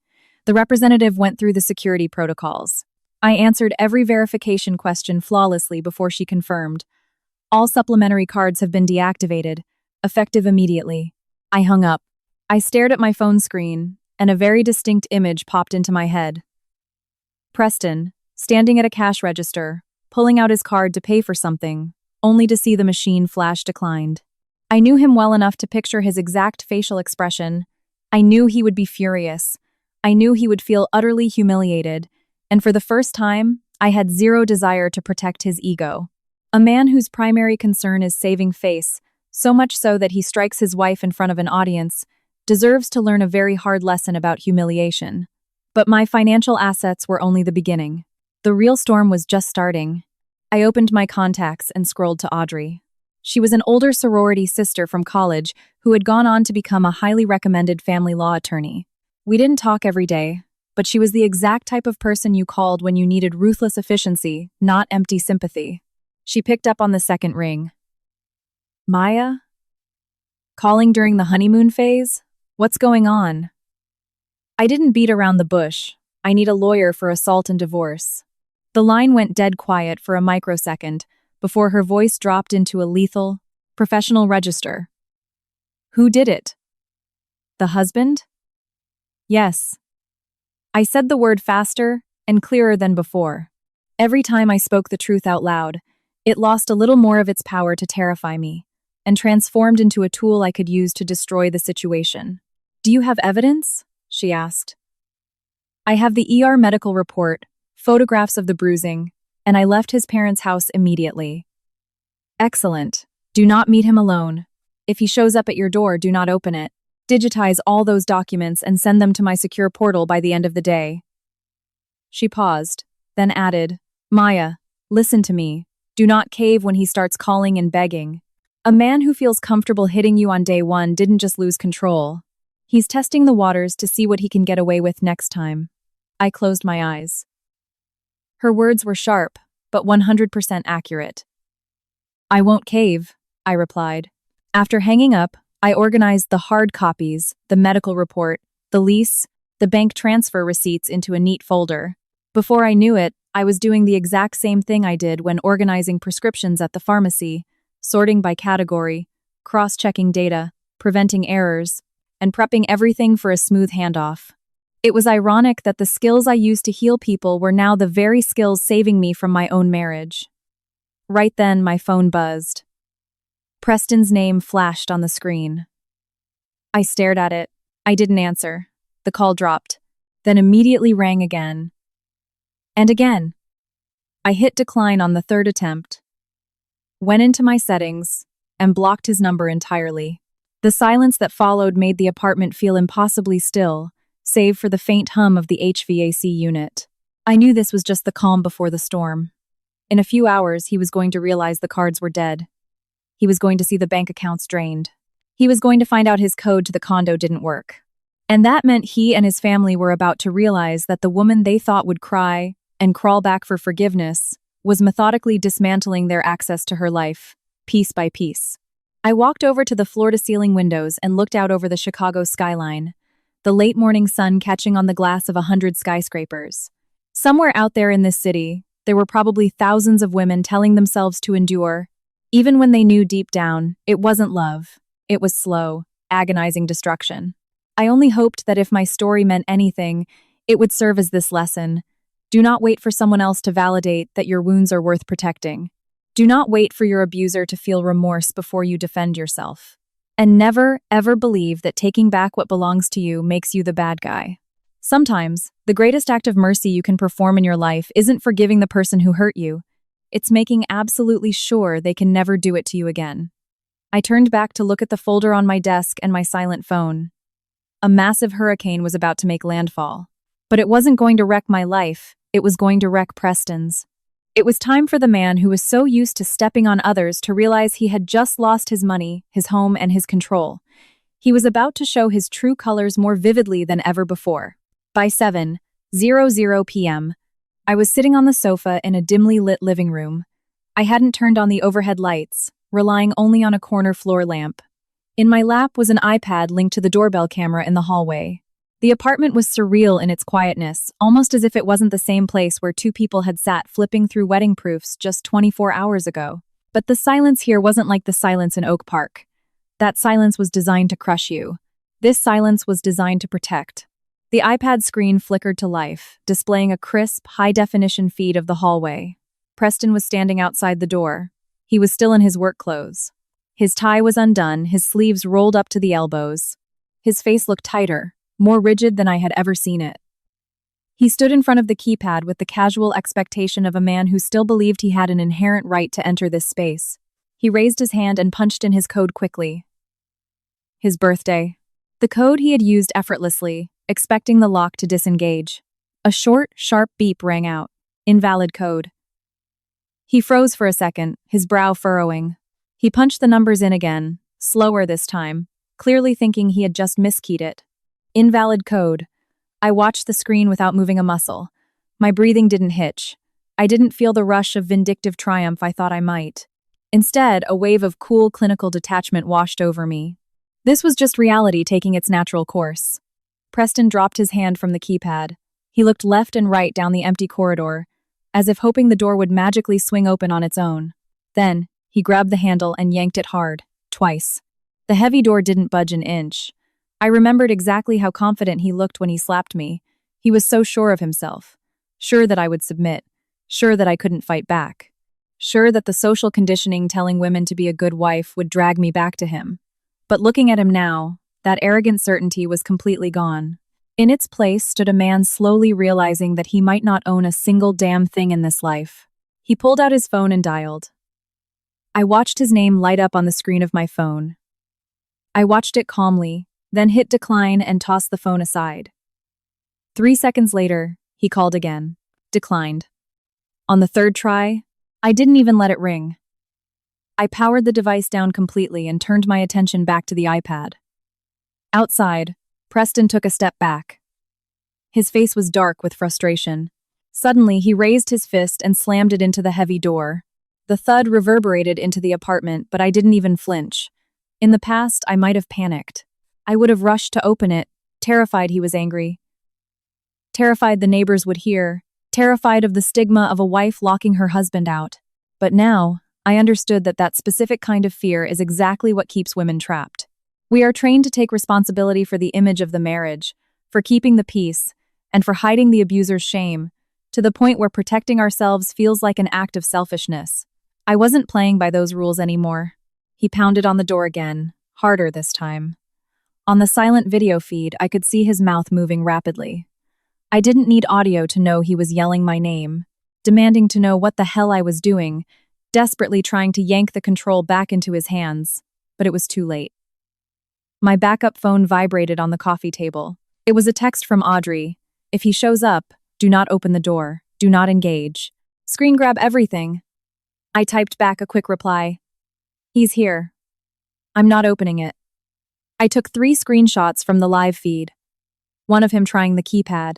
The representative went through the security protocols. I answered every verification question flawlessly before she confirmed. All supplementary cards have been deactivated, effective immediately. I hung up. I stared at my phone screen, and a very distinct image popped into my head. Preston, standing at a cash register, pulling out his card to pay for something, only to see the machine flash declined. I knew him well enough to picture his exact facial expression. I knew he would be furious. I knew he would feel utterly humiliated, and for the first time, I had zero desire to protect his ego. A man whose primary concern is saving face, so much so that he strikes his wife in front of an audience, deserves to learn a very hard lesson about humiliation. But my financial assets were only the beginning. The real storm was just starting. I opened my contacts and scrolled to Audrey. She was an older sorority sister from college who had gone on to become a highly recommended family law attorney. We didn't talk every day, but she was the exact type of person you called when you needed ruthless efficiency, not empty sympathy. She picked up on the second ring. Maya? Calling during the honeymoon phase? What's going on? I didn't beat around the bush. I need a lawyer for assault and divorce. The line went dead quiet for a microsecond before her voice dropped into a lethal, professional register. Who did it? The husband? Yes. I said the word faster and clearer than before. Every time I spoke the truth out loud, it lost a little more of its power to terrify me and transformed into a tool I could use to destroy the situation. Do you have evidence? She asked. I have the ER medical report, photographs of the bruising, and I left his parents' house immediately. Excellent. Do not meet him alone. If he shows up at your door, do not open it. Digitize all those documents and send them to my secure portal by the end of the day. She paused, then added, Maya, listen to me. Do not cave when he starts calling and begging. A man who feels comfortable hitting you on day one didn't just lose control. He's testing the waters to see what he can get away with next time. I closed my eyes. Her words were sharp, but 100% accurate. I won't cave, I replied. After hanging up, I organized the hard copies, the medical report, the lease, the bank transfer receipts into a neat folder. Before I knew it, I was doing the exact same thing I did when organizing prescriptions at the pharmacy, sorting by category, cross-checking data, preventing errors, and prepping everything for a smooth handoff. It was ironic that the skills I used to heal people were now the very skills saving me from my own marriage. Right then, my phone buzzed. Preston's name flashed on the screen. I stared at it. I didn't answer. The call dropped, then immediately rang again. And again. I hit decline on the third attempt, went into my settings, and blocked his number entirely. The silence that followed made the apartment feel impossibly still, save for the faint hum of the HVAC unit. I knew this was just the calm before the storm. In a few hours, he was going to realize the cards were dead. He was going to see the bank accounts drained. He was going to find out his code to the condo didn't work. And that meant he and his family were about to realize that the woman they thought would cry and crawl back for forgiveness was methodically dismantling their access to her life, piece by piece. I walked over to the floor-to-ceiling windows and looked out over the Chicago skyline, the late morning sun catching on the glass of 100 skyscrapers. Somewhere out there in this city, there were probably thousands of women telling themselves to endure, even when they knew deep down it wasn't love, it was slow, agonizing destruction. I only hoped that if my story meant anything, it would serve as this lesson. Do not wait for someone else to validate that your wounds are worth protecting. Do not wait for your abuser to feel remorse before you defend yourself. And never, ever believe that taking back what belongs to you makes you the bad guy. Sometimes, the greatest act of mercy you can perform in your life isn't forgiving the person who hurt you. It's making absolutely sure they can never do it to you again. I turned back to look at the folder on my desk and my silent phone. A massive hurricane was about to make landfall. But it wasn't going to wreck my life, it was going to wreck Preston's. It was time for the man who was so used to stepping on others to realize he had just lost his money, his home, and his control. He was about to show his true colors more vividly than ever before. By 7:00 p.m., I was sitting on the sofa in a dimly lit living room. I hadn't turned on the overhead lights, relying only on a corner floor lamp. In my lap was an iPad linked to the doorbell camera in the hallway. The apartment was surreal in its quietness, almost as if it wasn't the same place where two people had sat flipping through wedding proofs just 24 hours ago. But the silence here wasn't like the silence in Oak Park. That silence was designed to crush you. This silence was designed to protect. The iPad screen flickered to life, displaying a crisp, high-definition feed of the hallway. Preston was standing outside the door. He was still in his work clothes. His tie was undone, his sleeves rolled up to the elbows. His face looked tighter, more rigid than I had ever seen it. He stood in front of the keypad with the casual expectation of a man who still believed he had an inherent right to enter this space. He raised his hand and punched in his code quickly. His birthday. The code he had used effortlessly, expecting the lock to disengage. A short, sharp beep rang out. Invalid code. He froze for a second, his brow furrowing. He punched the numbers in again, slower this time, clearly thinking he had just miskeyed it. Invalid code. I watched the screen without moving a muscle. My breathing didn't hitch. I didn't feel the rush of vindictive triumph I thought I might. Instead, a wave of cool clinical detachment washed over me. This was just reality taking its natural course. Preston dropped his hand from the keypad. He looked left and right down the empty corridor, as if hoping the door would magically swing open on its own. Then, he grabbed the handle and yanked it hard, twice. The heavy door didn't budge an inch. I remembered exactly how confident he looked when he slapped me. He was so sure of himself. Sure that I would submit. Sure that I couldn't fight back. Sure that the social conditioning telling women to be a good wife would drag me back to him. But looking at him now, that arrogant certainty was completely gone. In its place stood a man slowly realizing that he might not own a single damn thing in this life. He pulled out his phone and dialed. I watched his name light up on the screen of my phone. I watched it calmly, then hit decline and tossed the phone aside. 3 seconds later, he called again. Declined. On the third try, I didn't even let it ring. I powered the device down completely and turned my attention back to the iPad. Outside, Preston took a step back. His face was dark with frustration. Suddenly, he raised his fist and slammed it into the heavy door. The thud reverberated into the apartment, but I didn't even flinch. In the past, I might have panicked. I would have rushed to open it, terrified he was angry. Terrified the neighbors would hear, terrified of the stigma of a wife locking her husband out. But now, I understood that that specific kind of fear is exactly what keeps women trapped. We are trained to take responsibility for the image of the marriage, for keeping the peace, and for hiding the abuser's shame, to the point where protecting ourselves feels like an act of selfishness. I wasn't playing by those rules anymore. He pounded on the door again, harder this time. On the silent video feed, I could see his mouth moving rapidly. I didn't need audio to know he was yelling my name, demanding to know what the hell I was doing, desperately trying to yank the control back into his hands, but it was too late. My backup phone vibrated on the coffee table. It was a text from Audrey. If he shows up, do not open the door. Do not engage. Screen grab everything. I typed back a quick reply. He's here. I'm not opening it. I took 3 screenshots from the live feed. One of him trying the keypad.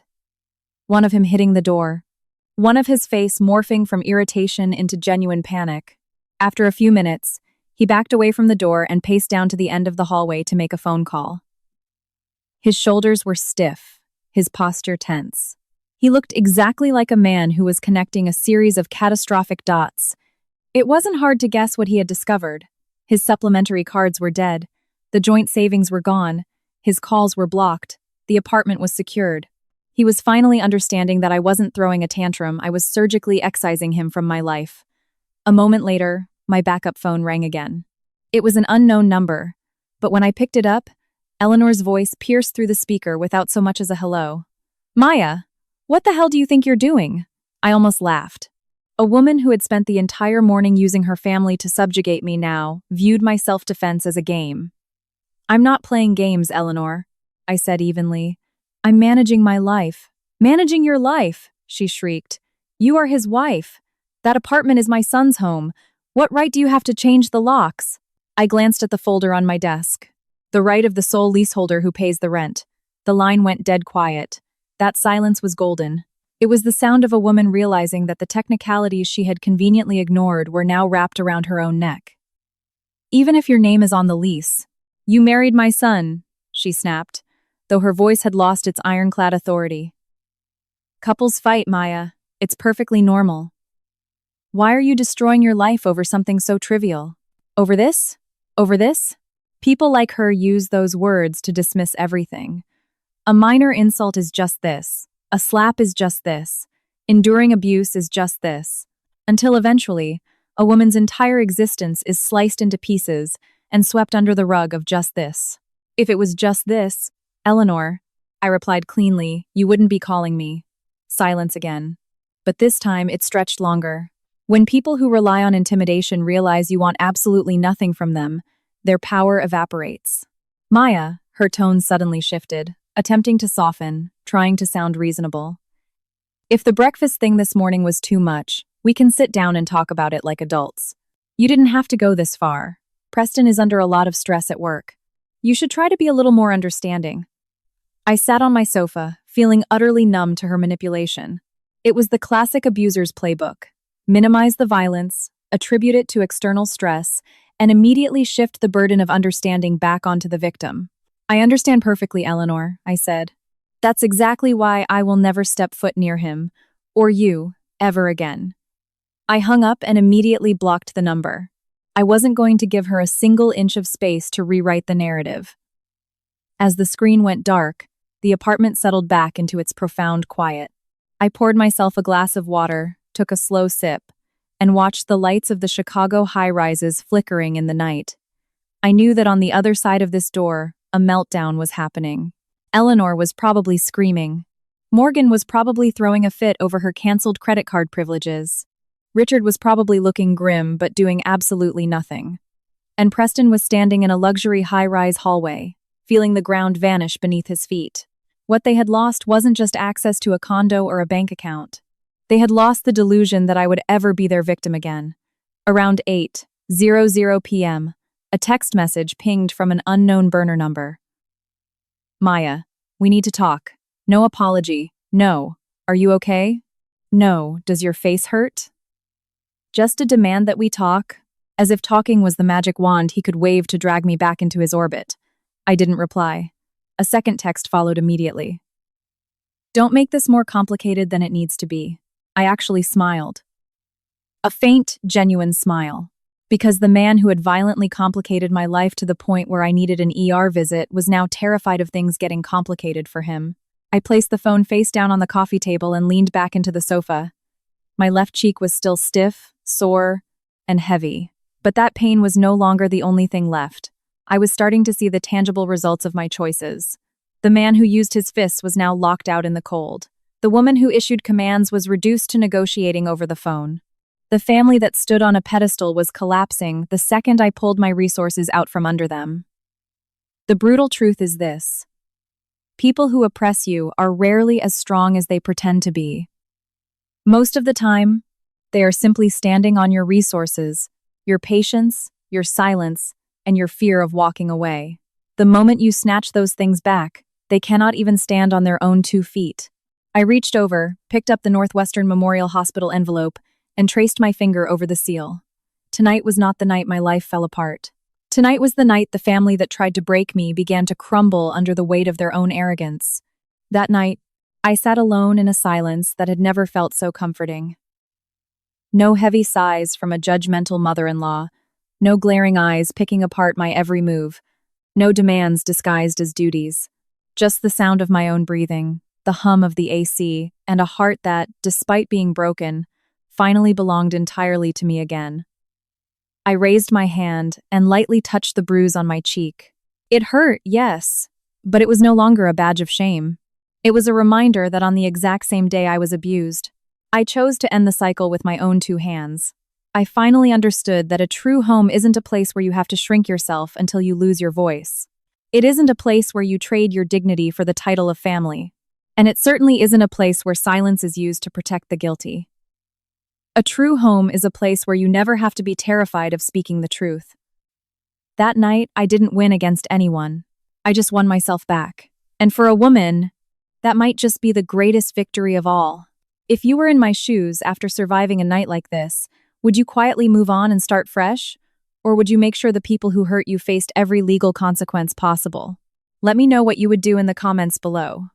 One of him hitting the door. One of his face morphing from irritation into genuine panic. After a few minutes, he backed away from the door and paced down to the end of the hallway to make a phone call. His shoulders were stiff, his posture tense. He looked exactly like a man who was connecting a series of catastrophic dots. It wasn't hard to guess what he had discovered. His supplementary cards were dead. The joint savings were gone. His calls were blocked. The apartment was secured. He was finally understanding that I wasn't throwing a tantrum, I was surgically excising him from my life. A moment later, my backup phone rang again. It was an unknown number, but when I picked it up, Eleanor's voice pierced through the speaker without so much as a hello. Maya, what the hell do you think you're doing? I almost laughed. A woman who had spent the entire morning using her family to subjugate me now viewed my self-defense as a game. I'm not playing games, Eleanor, I said evenly. I'm managing my life. Managing your life, she shrieked. You are his wife. That apartment is my son's home. What right do you have to change the locks? I glanced at the folder on my desk. The right of the sole leaseholder who pays the rent. The line went dead quiet. That silence was golden. It was the sound of a woman realizing that the technicalities she had conveniently ignored were now wrapped around her own neck. Even if your name is on the lease. You married my son, she snapped, though her voice had lost its ironclad authority. Couples fight, Maya. It's perfectly normal. Why are you destroying your life over something so trivial? Over this? Over this? People like her use those words to dismiss everything. A minor insult is just this. A slap is just this. Enduring abuse is just this. Until eventually, a woman's entire existence is sliced into pieces and swept under the rug of just this. If it was just this, Eleanor, I replied cleanly, you wouldn't be calling me. Silence again. But this time it stretched longer. When people who rely on intimidation realize you want absolutely nothing from them, their power evaporates. Maya, her tone suddenly shifted, attempting to soften, trying to sound reasonable. If the breakfast thing this morning was too much, we can sit down and talk about it like adults. You didn't have to go this far. Preston is under a lot of stress at work. You should try to be a little more understanding. I sat on my sofa, feeling utterly numb to her manipulation. It was the classic abuser's playbook. Minimize the violence, attribute it to external stress, and immediately shift the burden of understanding back onto the victim. I understand perfectly, Eleanor, I said. That's exactly why I will never step foot near him, or you, ever again. I hung up and immediately blocked the number. I wasn't going to give her a single inch of space to rewrite the narrative. As the screen went dark, the apartment settled back into its profound quiet. I poured myself a glass of water, took a slow sip, and watched the lights of the Chicago high-rises flickering in the night. I knew that on the other side of this door, a meltdown was happening. Eleanor was probably screaming. Morgan was probably throwing a fit over her canceled credit card privileges. Richard was probably looking grim but doing absolutely nothing. And Preston was standing in a luxury high-rise hallway, feeling the ground vanish beneath his feet. What they had lost wasn't just access to a condo or a bank account. They had lost the delusion that I would ever be their victim again. Around 8:00 p.m., a text message pinged from an unknown burner number. Maya, we need to talk. No apology. No. Are you okay? No. Does your face hurt? Just a demand that we talk, as if talking was the magic wand he could wave to drag me back into his orbit. I didn't reply. A second text followed immediately. Don't make this more complicated than it needs to be. I actually smiled. A faint, genuine smile. Because the man who had violently complicated my life to the point where I needed an ER visit was now terrified of things getting complicated for him. I placed the phone face down on the coffee table and leaned back into the sofa. My left cheek was still stiff, sore, and heavy. But that pain was no longer the only thing left. I was starting to see the tangible results of my choices. The man who used his fists was now locked out in the cold. The woman who issued commands was reduced to negotiating over the phone. The family that stood on a pedestal was collapsing the second I pulled my resources out from under them. The brutal truth is this. People who oppress you are rarely as strong as they pretend to be. Most of the time, they are simply standing on your resources, your patience, your silence, and your fear of walking away. The moment you snatch those things back, they cannot even stand on their own 2 feet. I reached over, picked up the Northwestern Memorial Hospital envelope, and traced my finger over the seal. Tonight was not the night my life fell apart. Tonight was the night the family that tried to break me began to crumble under the weight of their own arrogance. That night, I sat alone in a silence that had never felt so comforting. No heavy sighs from a judgmental mother-in-law, no glaring eyes picking apart my every move, no demands disguised as duties. Just the sound of my own breathing, the hum of the AC, and a heart that, despite being broken, finally belonged entirely to me again. I raised my hand and lightly touched the bruise on my cheek. It hurt, yes, but it was no longer a badge of shame. It was a reminder that on the exact same day I was abused, I chose to end the cycle with my own 2 hands. I finally understood that a true home isn't a place where you have to shrink yourself until you lose your voice. It isn't a place where you trade your dignity for the title of family. And it certainly isn't a place where silence is used to protect the guilty. A true home is a place where you never have to be terrified of speaking the truth. That night, I didn't win against anyone. I just won myself back. And for a woman, that might just be the greatest victory of all. If you were in my shoes after surviving a night like this, would you quietly move on and start fresh? Or would you make sure the people who hurt you faced every legal consequence possible? Let me know what you would do in the comments below.